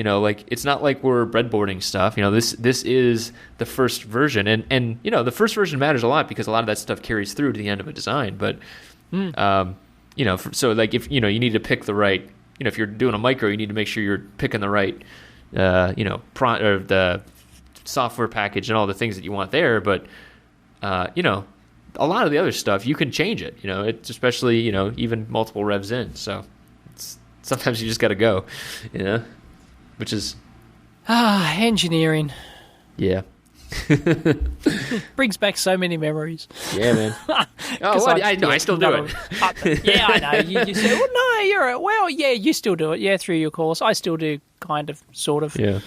It's not like we're breadboarding stuff. This is the first version, and the first version matters a lot because a lot of that stuff carries through to the end of a design. But, if you need to pick the right. If you're doing a micro, you need to make sure you're picking the right, or the software package and all the things that you want there. But, a lot of the other stuff you can change it. It's especially even multiple revs in. So sometimes you just got to go. Which is engineering. Yeah. Brings back so many memories. Yeah, man. I still do it. I know. You say, well, no, you're right. Well, yeah, you still do it. Yeah, through your course. I still do, kind of, sort of. Yeah.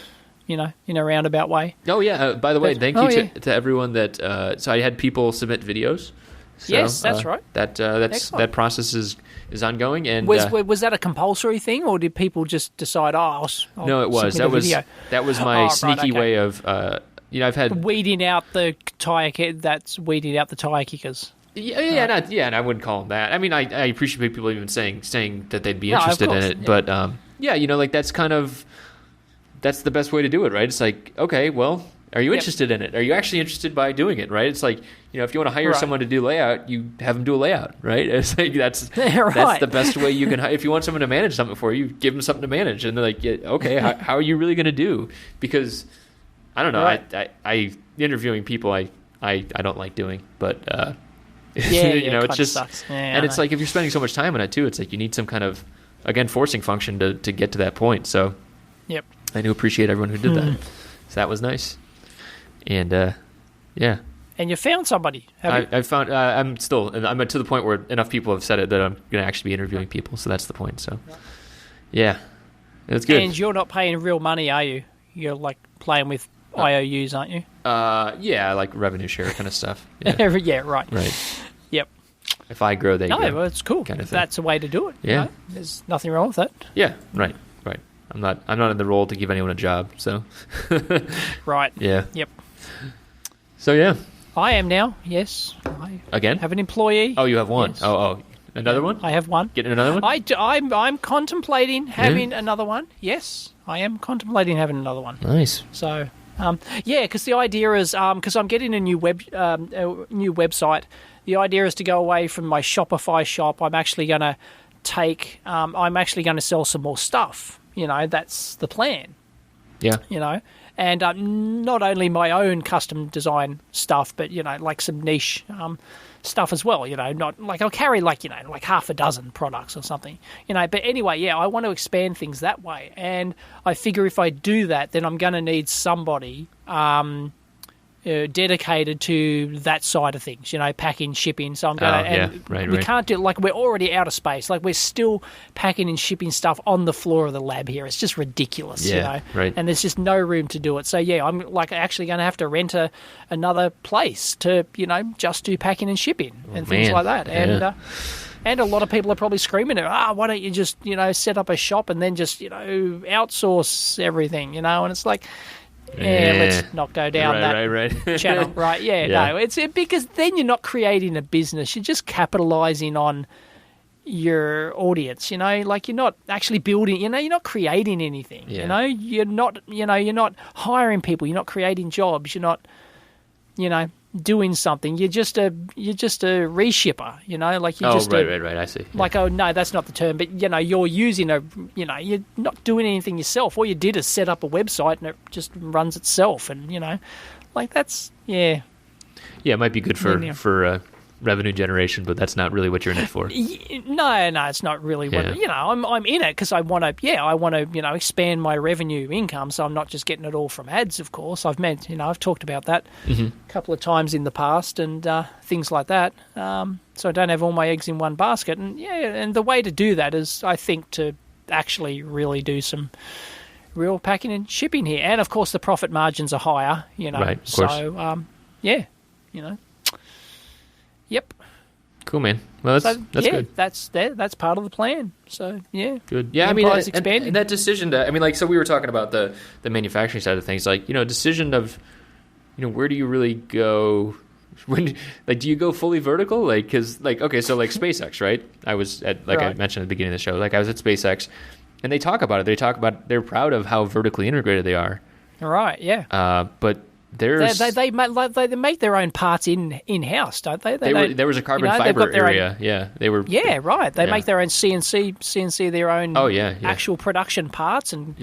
In a roundabout way. Oh, yeah. By the way, thank you to everyone that... so I had people submit videos. So, yes, that's right. That process is ongoing. And was that a compulsory thing, or did people just decide, I'll no, it was. That was my sneaky way of... I've had weeding out the tire. That's weeding out the tire kickers. And I wouldn't call them that. I appreciate people even saying that they'd be interested in it. But that's the best way to do it, right? It's like, okay, well, are you interested in it? Are you actually interested by doing it, right? It's like, if you want to hire someone to do layout, you have them do a layout, right? It's like that's the best way you can. If you want someone to manage something for you, give them something to manage, and they're like, okay, how are you really going to do? Because I don't know. Right. I interviewing people I don't like doing, but it's just sucks. And it's like if you're spending so much time on it too, it's like you need some kind of forcing function to get to that point. So I do appreciate everyone who did that. So that was nice. And and you found somebody. I found I'm to the point where enough people have said it that I'm going to actually be interviewing people. So that's the point. So yeah, it's good. And you're not paying real money, are you? You're playing with IOUs, aren't you? Yeah, like revenue share kind of stuff. Yeah, yeah, right. Right. Yep. if I grow, they No, grow. well, it's cool. Kind of thing. That's a way to do it. Yeah. There's nothing wrong with that. Yeah, right. I'm not in the role to give anyone a job, so. Right. Yeah. Yep. So yeah. I am now. Yes. I Again? have an employee. Oh, you have one. Yes. Oh, another one? I have one. Getting another one? I'm contemplating having another one. Yes, I am contemplating having another one. Nice. So, because the idea is, because I'm getting a new website. The idea is to go away from my Shopify shop. I'm actually going to sell some more stuff. That's the plan. Yeah. And not only my own custom design stuff, but like some niche stuff as well. Not like I'll carry like half a dozen products or something. But anyway, yeah, I want to expand things that way, and I figure if I do that, then I'm going to need somebody dedicated to that side of things, packing, shipping. So I'm going to, we can't do, like, we're already out of space. Like, we're still packing and shipping stuff on the floor of the lab here. It's just ridiculous, Right. And there's just no room to do it. So yeah, I'm like actually going to have to rent another place to, just do packing and shipping and things like that. Yeah. And a lot of people are probably screaming, why don't you just, set up a shop and then just, outsource everything, and it's like, let's not go down that channel. Right, no. It's because then you're not creating a business. You're just capitalizing on your audience, like you're not actually building, you're not creating anything. You're not hiring people, you're not creating jobs, you're not, doing something. You're just a reshipper, like you're just right. I see. Like, oh no, that's not the term, but you're using you're not doing anything yourself. All you did is set up a website and it just runs itself, and like that's Yeah, it might be good for revenue generation, but that's not really what you're in it for. No, it's not really what I'm in it because I want to expand my revenue income, so I'm not just getting it all from ads. Of course, I've talked about that a couple of times in the past and things like that. So I don't have all my eggs in one basket, and the way to do that is, I think, to actually really do some real packing and shipping here, and of course the profit margins are higher. Right, of course. So Yep. Cool, man. Well, that's good. That's part of the plan. So yeah, good. Yeah, and that decision to, so we were talking about the manufacturing side of things, like decision of, where do you really go? When, like, do you go fully vertical? Like, because okay, so SpaceX, right? I was at I mentioned at the beginning of the show, I was at SpaceX, and they talk about it. They're proud of how vertically integrated they are. All right. Yeah. But they make their own parts in house, don't they? There was a carbon fiber area. Yeah, they were. Yeah, right. They make their own CNC their own. Actual production parts and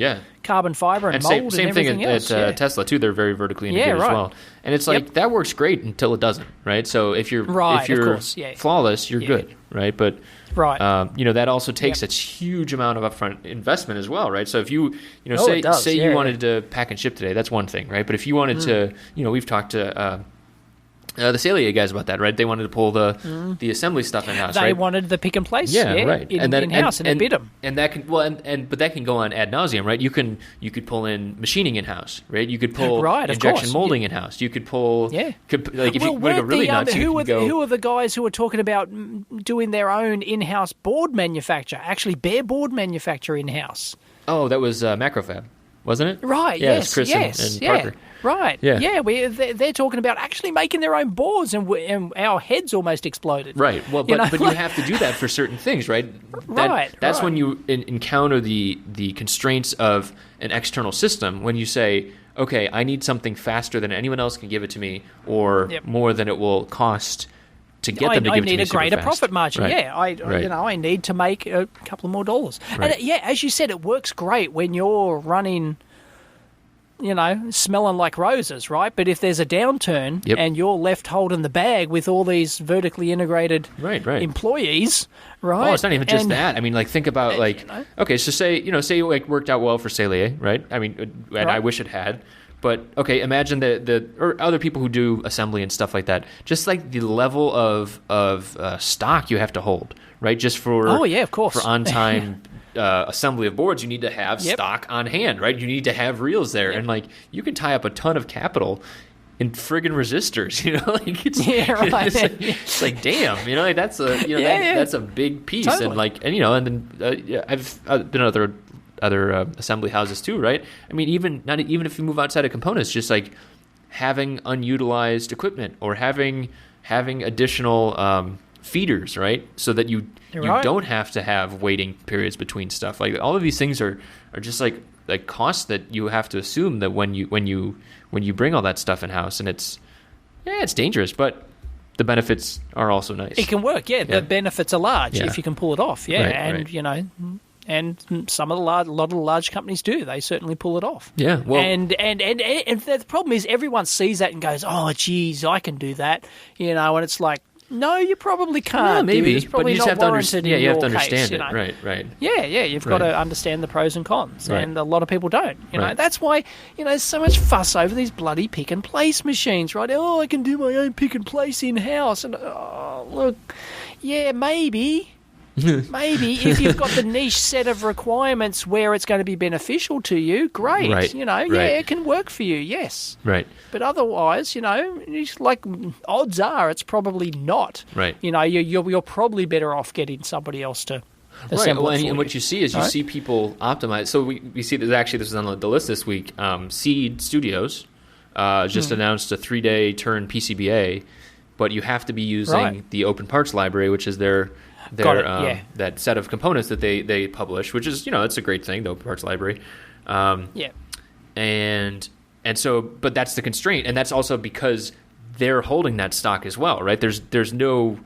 carbon fiber and mold and everything else. Same thing at Tesla too. They're very vertically integrated as well. And it's like that works great until it doesn't, right? So if you're flawless, you're good, right? But that also takes a huge amount of upfront investment as well, right? So if you say you wanted to pack and ship today, that's one thing, right? But if you wanted to, we've talked to the Salia guys about that, right? They wanted to pull the assembly stuff in house. They wanted the pick and place, right, in house, and it bid them. And that can but that can go on ad nauseum, right? You could pull in machining in house, right? You could pull injection molding in house. You could pull if you want to go really nuts, who are the guys who are talking about doing their own in-house board manufacture? Actually, bare board manufacture in house. Oh, that was Macrofab, wasn't it? Right. Yeah, yes. Chris and Parker. Right. Yeah. They're talking about actually making their own boards, and our heads almost exploded. Right. Well, but you have to do that for certain things, right? That's when you encounter the constraints of an external system. When you say, okay, I need something faster than anyone else can give it to me, or more than it will cost to get them to give it to me. I need a greater profit margin. Right. Yeah, I need to make a couple more dollars. Right. And as you said, it works great when you're running, smelling like roses, right? But if there's a downturn and you're left holding the bag with all these vertically integrated employees, right? Oh, it's not even just that. I mean, think about okay, so say it worked out well for Salia, right? I mean, and I wish it had. But okay, imagine or other people who do assembly and stuff like that. Just like the level of stock you have to hold, right? Just for of course, for on time assembly of boards, you need to have stock on hand, right? You need to have reels there, and you can tie up a ton of capital in friggin' resistors, like it's right. it's like damn, like that's a that's a big piece, Totally. and then I've been in other assembly houses too, right? I mean, even if you move outside of components, just like having unutilized equipment or having additional feeders, right? So that you don't have to have waiting periods between stuff. Like all of these things are just like costs that you have to assume that when you bring all that stuff in house, and it's dangerous, but the benefits are also nice. It can work, the benefits are large if you can pull it off, Right. And some of a lot of the large companies do. They certainly pull it off. Yeah, well, and the problem is everyone sees that and goes, "Oh, geez, I can do that," and it's like, no, you probably can't. Yeah, maybe, it's probably but you just not have to warranted. you have to in your understand case, it, right? Yeah, you've got to understand the pros and cons, Right. and a lot of people don't. Right. That's why there's so much fuss over these bloody pick and place machines, right? Oh, I can do my own pick and place in house, and look, maybe. Maybe if you've got the niche set of requirements where it's going to be beneficial to you, great. Right. It can work for you, yes. Right. But otherwise, it's like odds are it's probably not. Right. You're probably better off getting somebody else to assemble it for and what you see is you see people optimize. So we see that actually this is on the list this week. Seed Studios just announced a 3-day turn PCBA, but you have to be using the Open Parts Library, which is their that set of components that they publish, which is it's a great thing, the Open Parts Library. And so, but that's the constraint, and that's also because they're holding that stock as well, right? There's no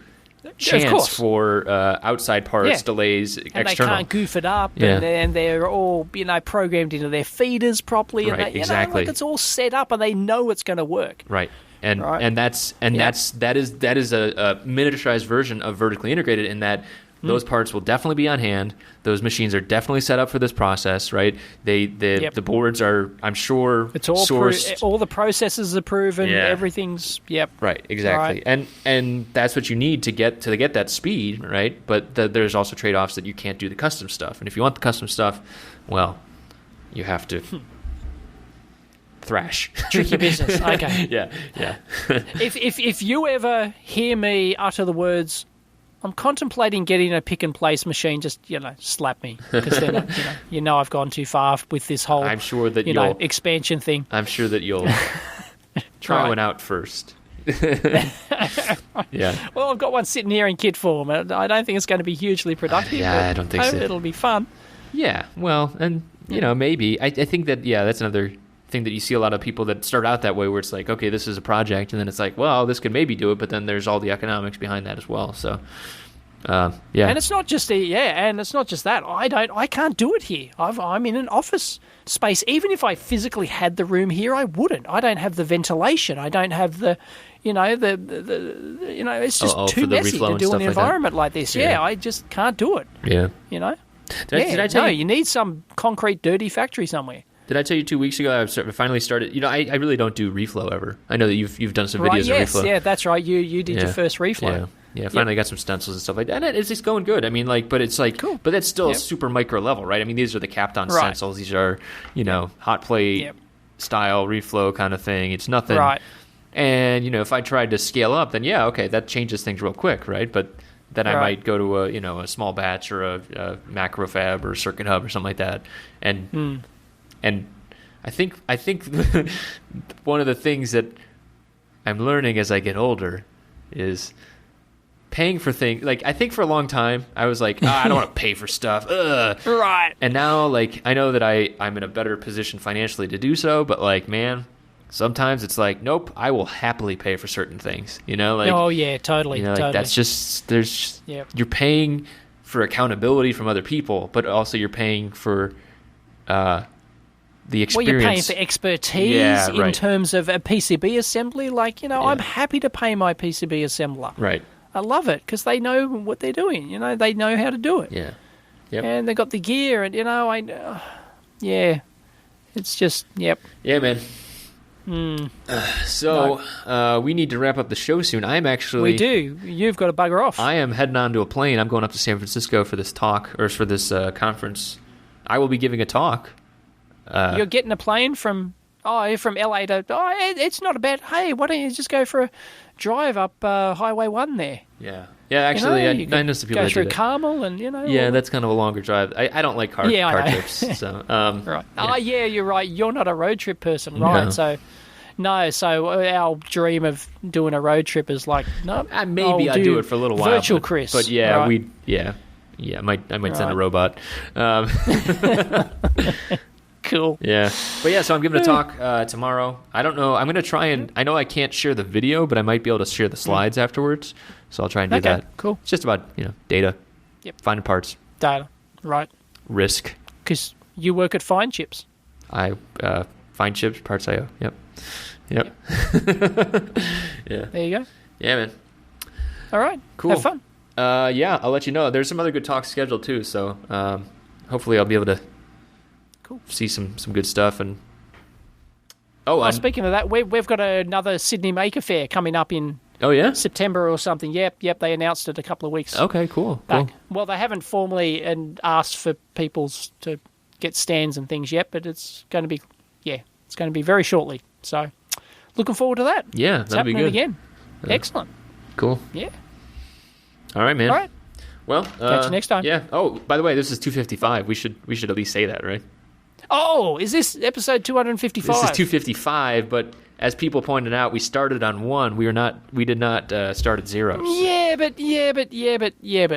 chance for outside parts delays, and external. they can't goof it up, and they're all programmed into their feeders properly, and exactly. It's all set up, and they know it's going to work. Right. And that is a miniaturized version of vertically integrated in that those parts will definitely be on hand. Those machines are definitely set up for this process, right? The boards are, I'm sure, it's all sourced. All the processes are proven. Yeah. Everything's right, exactly. Right. And that's what you need to get that speed, right? But there's also trade-offs that you can't do the custom stuff. And if you want the custom stuff, well, you have to. Thrash. Tricky business. Okay. Yeah. If you ever hear me utter the words, I'm contemplating getting a pick and place machine, just slap me, because then I've gone too far with this whole. I'm sure that you'll expansion thing. I'm sure that you'll try one out first. Yeah. Well, I've got one sitting here in kit form. I don't think it's going to be hugely productive. I don't think so. It'll be fun. Yeah. Well, and maybe I think that that's another thing that you see a lot of people that start out that way, where it's like, okay, this is a project, and then it's like, well, this could maybe do it, but then there's all the economics behind that as well. So, and it's not just and it's not just that. I can't do it here. I'm in an office space. Even if I physically had the room here, I wouldn't. I don't have the ventilation. I don't have the, it's just too messy to do an environment like this. Yeah, I just can't do it. Yeah. Did I tell you? You need some concrete, dirty factory somewhere. Did I tell you 2 weeks ago I finally started? I really don't do reflow ever. I know that you've done some videos of reflow. Yeah, that's right. You did your first reflow. Yeah. Finally got some stencils and stuff like that, and it's just going good. I mean, but it's like, cool. But that's still a super micro level, right? I mean, these are the Kapton stencils. These are hot plate style reflow kind of thing. It's nothing. Right. And if I tried to scale up, then that changes things real quick, right? But then I might go to a small batch or a macro fab or circuit hub or something like that, and. And I think one of the things that I'm learning as I get older is paying for things. Like, I think for a long time I was like, I don't want to pay for stuff. Ugh. Right. And now, I know that I'm in a better position financially to do so, but man, sometimes it's like, nope, I will happily pay for certain things. Oh yeah, totally. Totally. That's just you're paying for accountability from other people, but also you're paying for the experience. Well, you're paying for expertise in terms of a PCB assembly. I'm happy to pay my PCB assembler. Right. I love it because they know what they're doing. They know how to do it. Yeah. Yep. And they got the gear, and it's just Yeah, man. So we need to wrap up the show soon. We do. You've got to bugger off. I am heading onto a plane. I'm going up to San Francisco for this talk, or for this conference. I will be giving a talk. You're getting a plane from from LA to, it's not a bad, hey, why don't you just go for a drive up Highway 1 there? Yeah. Yeah, actually, I know some people go that through do that. Carmel and, Yeah, that's kind of a long drive. I don't like car trips. So, right. yeah. Oh, yeah, you're right. You're not a road trip person, right? No. So our dream of doing a road trip is like, no. Maybe I'll do it for a little while. Virtual Chris. But yeah, right? I might send a robot. Cool. Yeah. But yeah, so I'm giving a talk tomorrow. I don't know. I'm going to try and, I know I can't share the video, but I might be able to share the slides afterwards. So I'll try and do that. Cool. It's just about, data. Yep. Finding parts. Data. Right. Risk. Because you work at Fine Chips. I find chips, parts IO. Yep. Yeah. There you go. Yeah, man. All right. Cool. Have fun. Yeah, I'll let you know. There's some other good talks scheduled too, so hopefully I'll be able to see some good stuff. And speaking of that, we've got another Sydney Maker Fair coming up in September or something. Yep. They announced it a couple of weeks. Okay, cool. Well, they haven't formally asked for people to get stands and things yet, but it's going to be very shortly. So, looking forward to that. Yeah, that'll be good again. Excellent. Cool. Yeah. All right, man. All right. Well, catch you next time. Yeah. Oh, by the way, this is 255. We should at least say that, right? Oh, is this episode 255? This is 255, but as people pointed out, we started on 1. We did not start at 0. Yeah, but.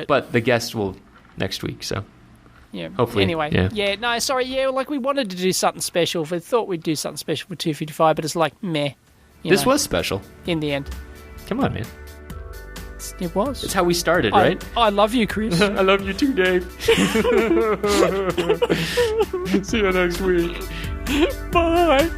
But the guest will next week, so. Yeah. Hopefully. Anyway. Yeah. No, sorry. Yeah, like we wanted to do something special. We thought we'd do something special for 255, but it's like meh. This was special. In the end. Come on, man. It was. It's how we started, right? I love you, Chris. I love you too, Dave. See you next week. Bye.